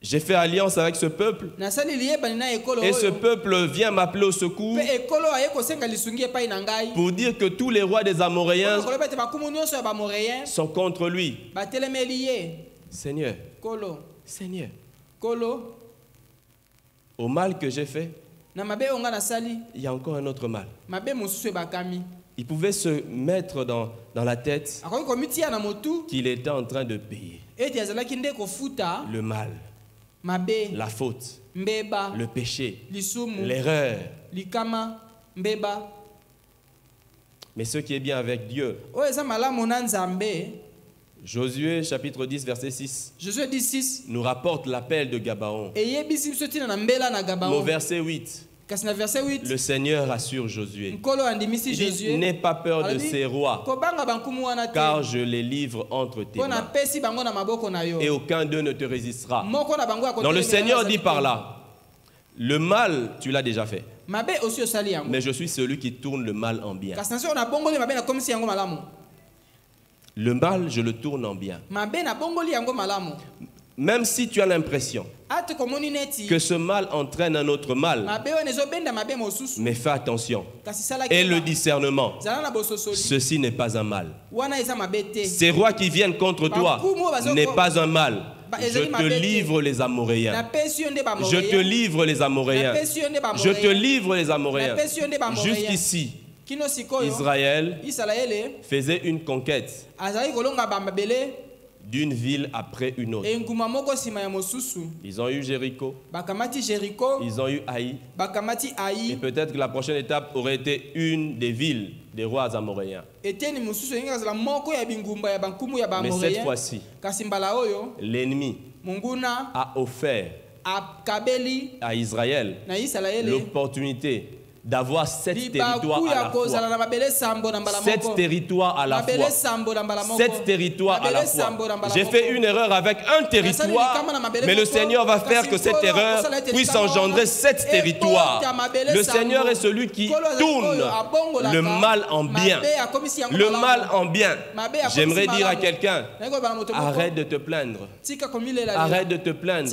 J'ai fait alliance avec ce peuple Nasali liyebani na ekolo et ce oyo. peuple vient m'appeler au secours Pe ekolo aye kosenga lisungi epai na ngai. pour dire que tous les rois des Amoréens Koloba ete bakumu nyonso ya bamoreyen sont contre lui. batelemeli ye. Seigneur, Kolo, Seigneur, kolo, au mal que j'ai fait, na mabe onga nasali, il y a encore un autre mal. mabe mosusu ebakami. Il pouvait se mettre dans la tête Akoki komitia na motu qu'il était en train de payer ete azalaki nde kofuta le mal, mabe, la faute, mbeba, le péché, lisumu, l'erreur. likama, mbeba. Mais ce qui est bien avec Dieu, Oyo eza malamu na Nzambe. Josué chapitre 10 verset 6 Josué 10:6 nous rapporte l'appel de Gabaon. eyebisi biso tina na mbela na Au Gabaon. verset 8, Kasi na verset 8 le Seigneur assure Josué. nkolo andimisi Il dit, Josué. n'aie pas peur de Alobi, ces rois, kobanga bankumu wana te. car je les livre entre tes Mpo mains. napesi bango na maboko na yo. Et aucun d'eux ne te résistera. Moko na bango Non, le Seigneur dit par là, le mal, tu l'as déjà fait. mabe aussi osali yango. Mais je suis celui qui tourne le mal en bien. Kasi na so na bongoli mabe na komisi yango malamu. Le mal, je le tourne en bien. Mabe na bongoli yango malamu. Même si tu as l'impression Ate komoni neti. que ce mal entraîne un autre mal, Mabe wana ezobenda mabe mosusu. mais fais attention. Kasi sala Et le discernement, zala na bososoli. ceci n'est pas un mal. Wana eza mabe te. Ces rois qui viennent contre toi n'est pas un mal. Je te livre les Amoréens. Napesi yo nde ba Je te livre les Amoréens. Napesi yo nde ba Je te livre les Amoréens. Napesi yo nde ba Amoréens. Jusqu'ici, Kino sikoyo. Israël Israele faisait une conquête azali kolonga ba mabele d'une ville après une autre. enguma moko sima ya mosusu. Ils ont eu Jéricho, Bakamati Jéricho, ils ont eu Haï. bakamati Et Aï. peut-être que la prochaine étape aurait été une des villes des rois amoréens. Eteni mosusu yenga zala moko ya bingumba ya bankumu ya ba Mais cette Amoréens. fois-ci, Kasi mbala oyo l'ennemi munguna a offert akabeli à Israël na Israele l'opportunité d'avoir 7 territoires libaku à ya la kozala fois. na mabele sambo na mbala 7 moko. territoires à la Mabele fois. sambo na mbala moko. 7 territoires à la Mabele sambo na fois. mbala J'ai moko. fait une erreur avec un territoire, mais le Seigneur va faire que cette erreur puisse engendrer 7 territoires. Le Seigneur est celui qui tourne le mal en bien. Le mal en bien. J'aimerais dire à quelqu'un, arrête de te plaindre. Arrête de te plaindre.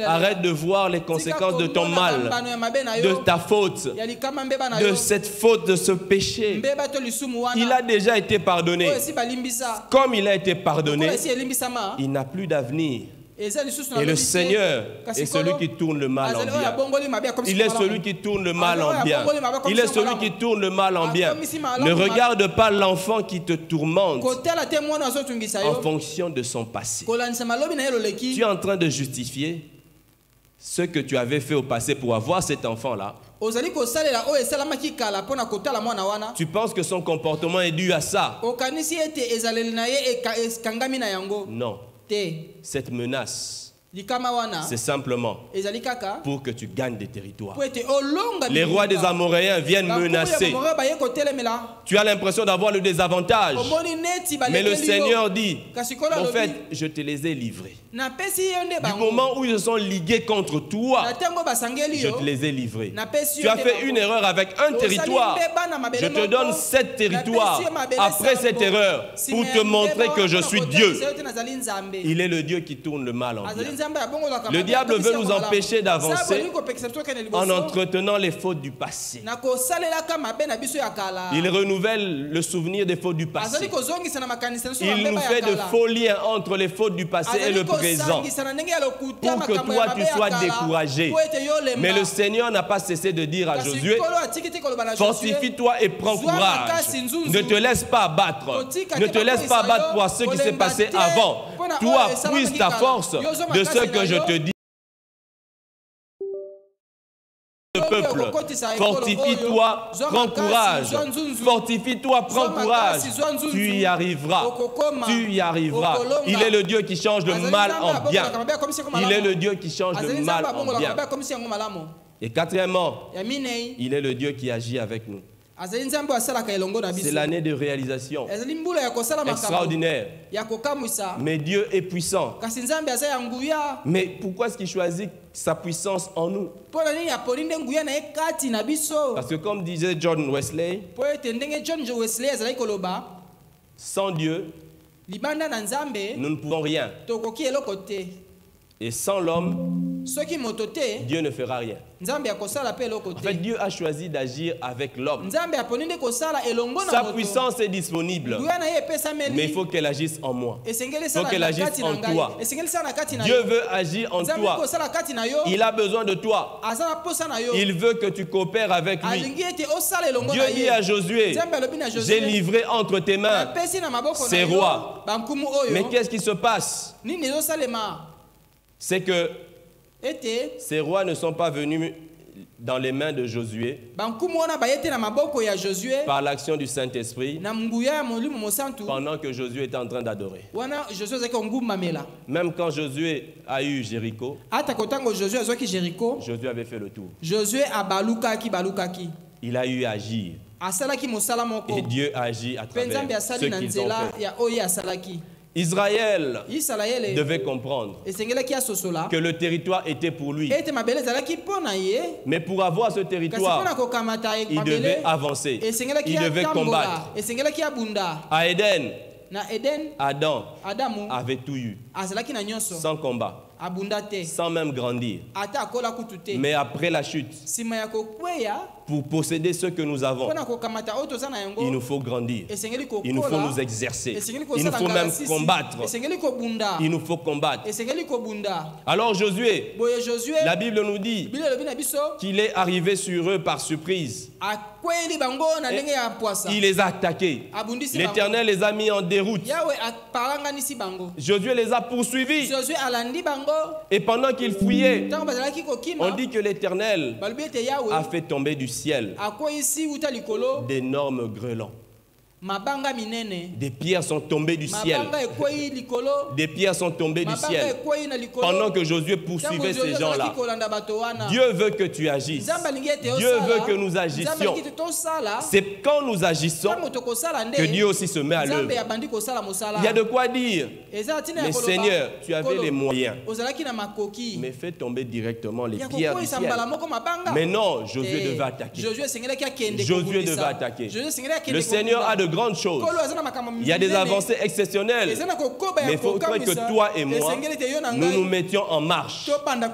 Arrête de voir les conséquences de ton mal, de ta faute, de cette faute, de ce péché. Il a déjà été pardonné. Comme il a été pardonné, il n'a plus d'avenir. Et le Seigneur est celui qui tourne le mal en bien. Il est celui qui tourne le mal en bien. Il est celui qui tourne le mal en bien. Ne regarde pas l'enfant qui te tourmente en fonction de son passé. Tu es en train de justifier ce que tu avais fait au passé pour avoir cet enfant-là. Tu penses que son comportement est dû à ça? Non. Cette menace likama wana C'est simplement ezali kaka pour que tu gagnes des territoires. po ete olonga Les rois des Amoréens viennent menacer. baye kotelemela Tu as l'impression d'avoir le désavantage. omoni neti Mais le balekeli Seigneur dit, kasi kola en lobi fait, je te les ai livrés. napesi yo nde Du bango moment où ils se sont ligués contre toi, na ntango basangeli je yo te les ai livrés. napesi Tu yo as nde fait bango. une erreur avec un territoire. Je te donne 7 territoires après cette erreur pour te montrer que je suis Dieu. Il est le Dieu qui tourne le mal en bien. Le diable veut nous empêcher d'avancer en entretenant les fautes du passé. Il renouvelle le souvenir des fautes du passé. Il nous fait de faux liens entre les fautes du passé et le présent pour que toi tu sois découragé. Mais le Seigneur n'a pas cessé de dire à Josué, fortifie-toi et prends courage. Ne te laisse pas abattre. Ne te laisse pas abattre pour ce qui s'est passé avant. Toi, puise ta force de ce que je te dis. Peuple, fortifie-toi, prends courage. Fortifie-toi, prends courage. Tu y arriveras. Tu y arriveras. Il est le Dieu qui change le mal en bien. Il est le Dieu qui change le mal en bien. Et quatrièmement, il est le Dieu qui agit avec nous. C'est l'année de réalisation extraordinaire. Mais Dieu est puissant. Mais pourquoi est-ce qu'il choisit sa puissance en nous? Parce que comme disait John Wesley, sans Dieu, nous ne pouvons rien. Et sans l'homme, Dieu ne fera rien. En fait, Dieu a choisi d'agir avec l'homme. Sa puissance est disponible, mais il faut qu'elle agisse en moi. Il faut qu'elle agisse en toi. Dieu veut agir en toi. Il a besoin de toi. Il veut que tu coopères avec lui. Dieu dit à Josué, j'ai livré entre tes mains ces rois. Mais qu'est-ce qui se passe? C'est que ces rois ne sont pas venus dans les mains de Josué par l'action du Saint-Esprit pendant que Josué était en train d'adorer. Même quand Josué a eu Jéricho, Josué avait fait le tour. Il a eu à agir. Et Dieu a agi à travers ce qu'ils ont fait. Israël devait comprendre que le territoire était pour lui. Mais pour avoir ce territoire, il devait avancer. Il devait combattre. À Éden, Adam avait tout eu, sans combat, sans même grandir. Mais après la chute, pour posséder ce que nous avons, il nous faut grandir. Il nous faut nous exercer. Il nous faut même combattre. Il nous faut combattre. Alors Josué, la Bible nous dit qu'il est arrivé sur eux par surprise. Il les a attaqués. L'Éternel les a mis en déroute. Josué les a poursuivis. Et pendant qu'ils fuyaient, on dit que l'Éternel a fait tomber du ciel d'énormes grêlons. Des pierres sont tombées du ciel. Des pierres sont tombées du ciel. Pendant que Josué poursuivait ces gens-là. Dieu veut que tu agisses. Dieu veut que nous agissions. C'est quand nous agissons que Dieu aussi se met à l'œuvre. Il y a de quoi dire. Mais Seigneur, tu avais les moyens. Mais fais tomber directement les pierres du ciel. Mais non, Josué devait attaquer. Josué devait attaquer. Le Seigneur a de grandes choses. Il y a des avancées exceptionnelles. Mais il faudrait que toi et moi, nous nous mettions en marche.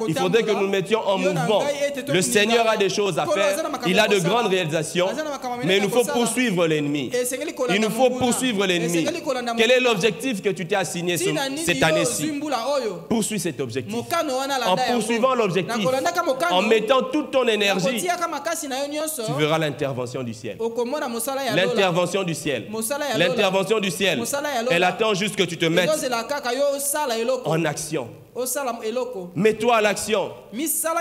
Il faudrait que nous nous mettions en mouvement. Le Seigneur a des choses à faire. Il a de grandes réalisations. Mais il nous faut poursuivre l'ennemi. Il nous faut poursuivre l'ennemi. Quel est l'objectif que tu t'es assigné cette année-ci? Poursuis cet objectif. En poursuivant l'objectif, en mettant toute ton énergie, tu verras l'intervention du ciel. L'intervention du ciel. L'intervention du ciel. Elle attend juste que tu te mettes en action. Mets-toi à l'action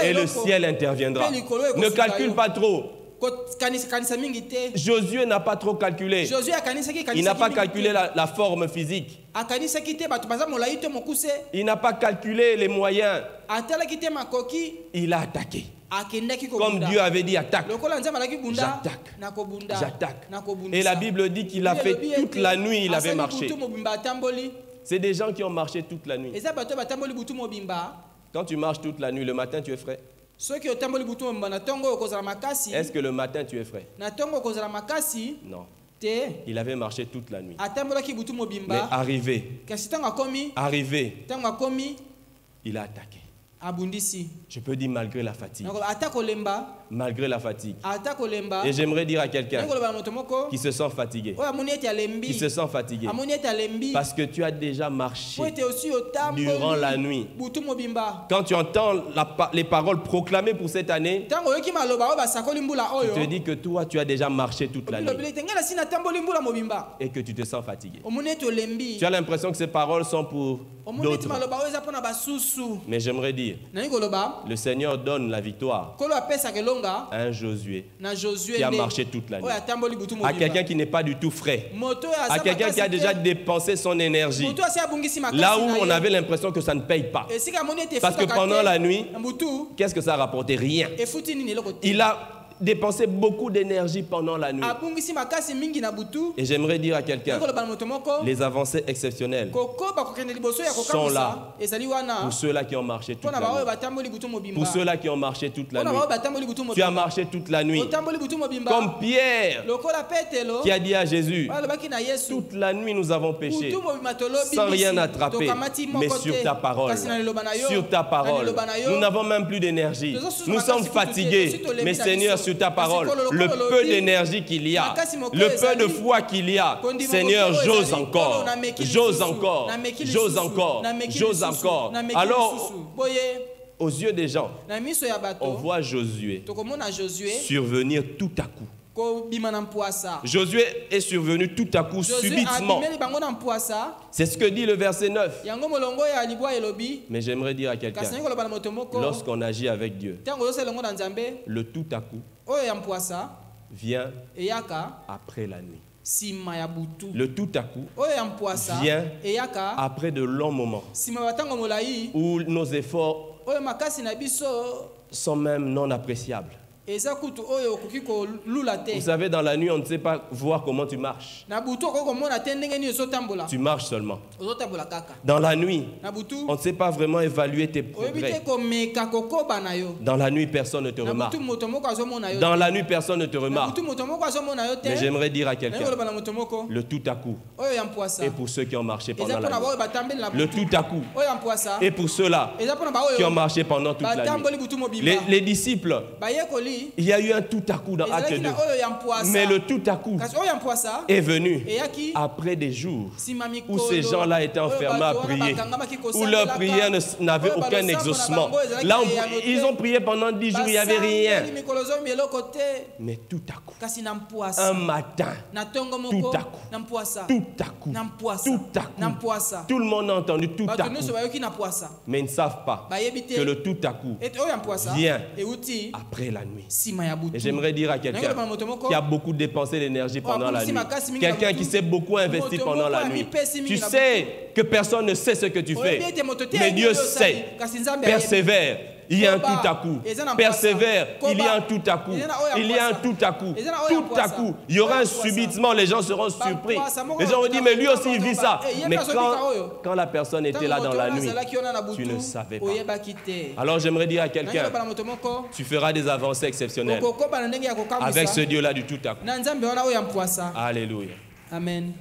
et le ciel interviendra. Ne calcule pas trop. kokanisa mingi te. Josué n'a pas trop calculé. Josué akanisaki Il n'a pas calculé la forme physique. akanisaki te bato baza molai te mokuse. Il n'a pas calculé les moyens. Atalaki te makoki. Il a attaqué. Akendaki ko Comme Dieu avait dit, attaque. Lokola nzambe alaki bunda. J'attaque. Nakobunda. J'attaque. Nakobunda. Et la Bible dit qu'il a fait toute la nuit, il avait marché. C'est des gens qui ont marché toute la nuit. Eza bato batamboli butu mobimba. Quand tu marches toute la nuit, le matin tu es frais. Soki otamboli butu mobimba na tongo okozala makasi. Est-ce que le matin tu es frais? Na tongo okozala makasi. Non. Te. Il avait marché toute la nuit. Atambolaki butu mobimba. Mais arrivé, Kasi tango akomi. arrivé, Tango akomi. il a attaqué. Abundisi. Je peux dire malgré la fatigue. Atakolemba. Malgré la fatigue. Atakolemba. Et j'aimerais dire à quelqu'un qui se sent fatigué, qui se sent fatigué, parce que tu as déjà marché durant la nuit. Quand tu entends les paroles proclamées pour cette année, tu te dis que toi, tu as déjà marché toute la nuit et que tu te sens fatigué. Tu as l'impression que ces paroles sont pour d'autres. Mais j'aimerais dire, le Seigneur donne la victoire à un Josué qui a marché toute la nuit, à quelqu'un qui n'est pas du tout frais, à quelqu'un qui a déjà dépensé son énergie là où on avait l'impression que ça ne paye pas, parce que pendant la nuit, qu'est-ce que ça a rapporté? Rien. Il a dépensé beaucoup d'énergie pendant la nuit. Et j'aimerais dire à quelqu'un, les avancées exceptionnelles sont là pour ceux-là qui ont marché toute la nuit. Pour ceux-là qui ont marché toute la nuit. Tu as marché toute la nuit. Comme Pierre qui a dit à Jésus, toute la nuit nous avons péché sans rien attraper, mais sur ta parole. Sur ta parole. Nous n'avons même plus d'énergie. Nous sommes fatigués. Mais Seigneur, sur ta parole, le peu d'énergie qu'il y a, le peu de foi qu'il y a, Seigneur, j'ose encore, j'ose encore, j'ose encore, j'ose encore. Alors, aux yeux des gens, on voit Josué survenir tout à coup. Josué est survenu tout à coup, subitement. C'est ce que dit le verset 9. Mais j'aimerais dire à quelqu'un, lorsqu'on agit avec Dieu, le tout à coup vient après la nuit. Le tout à coup vient après de longs moments où nos efforts sont même non appréciables. Vous savez, dans la nuit, on ne sait pas voir comment tu marches. Tu marches seulement. Dans la nuit, on ne sait pas vraiment évaluer tes progrès. Dans la nuit, personne ne te remarque. Dans la nuit, personne ne te remarque. Mais j'aimerais dire à quelqu'un, le tout à coup est pour ceux qui ont marché pendant la nuit. Le tout à coup est pour ceux-là qui ont marché pendant toute la nuit. Les disciples, il y a eu un tout à coup dans Acte 2. Mais le tout à coup est venu après des jours où ces gens-là étaient enfermés à prier, où leur prière n'avait aucun exaucement. Là, ils ont prié pendant 10 jours, il n'y avait rien. Mais tout à coup, un matin, tout à coup, tout le monde a entendu tout à coup. Mais ils ne savent pas que le tout à coup vient après la nuit. Et j'aimerais dire à quelqu'un qui a beaucoup dépensé d'énergie pendant la nuit, quelqu'un qui s'est beaucoup investi pendant la nuit, tu sais que personne ne sait ce que tu fais, mais Dieu sait. Persévère. Il y a un tout à coup. Persévère. Il y a un tout à coup. Il y a un tout à coup. Tout à coup. Il y aura un subitement. Les gens seront surpris. Les gens vont dire, mais lui aussi il vit ça. Mais quand la personne était là dans la nuit, tu ne savais pas. Alors j'aimerais dire à quelqu'un, tu feras des avancées exceptionnelles avec ce Dieu-là du tout à coup. Alléluia. Amen.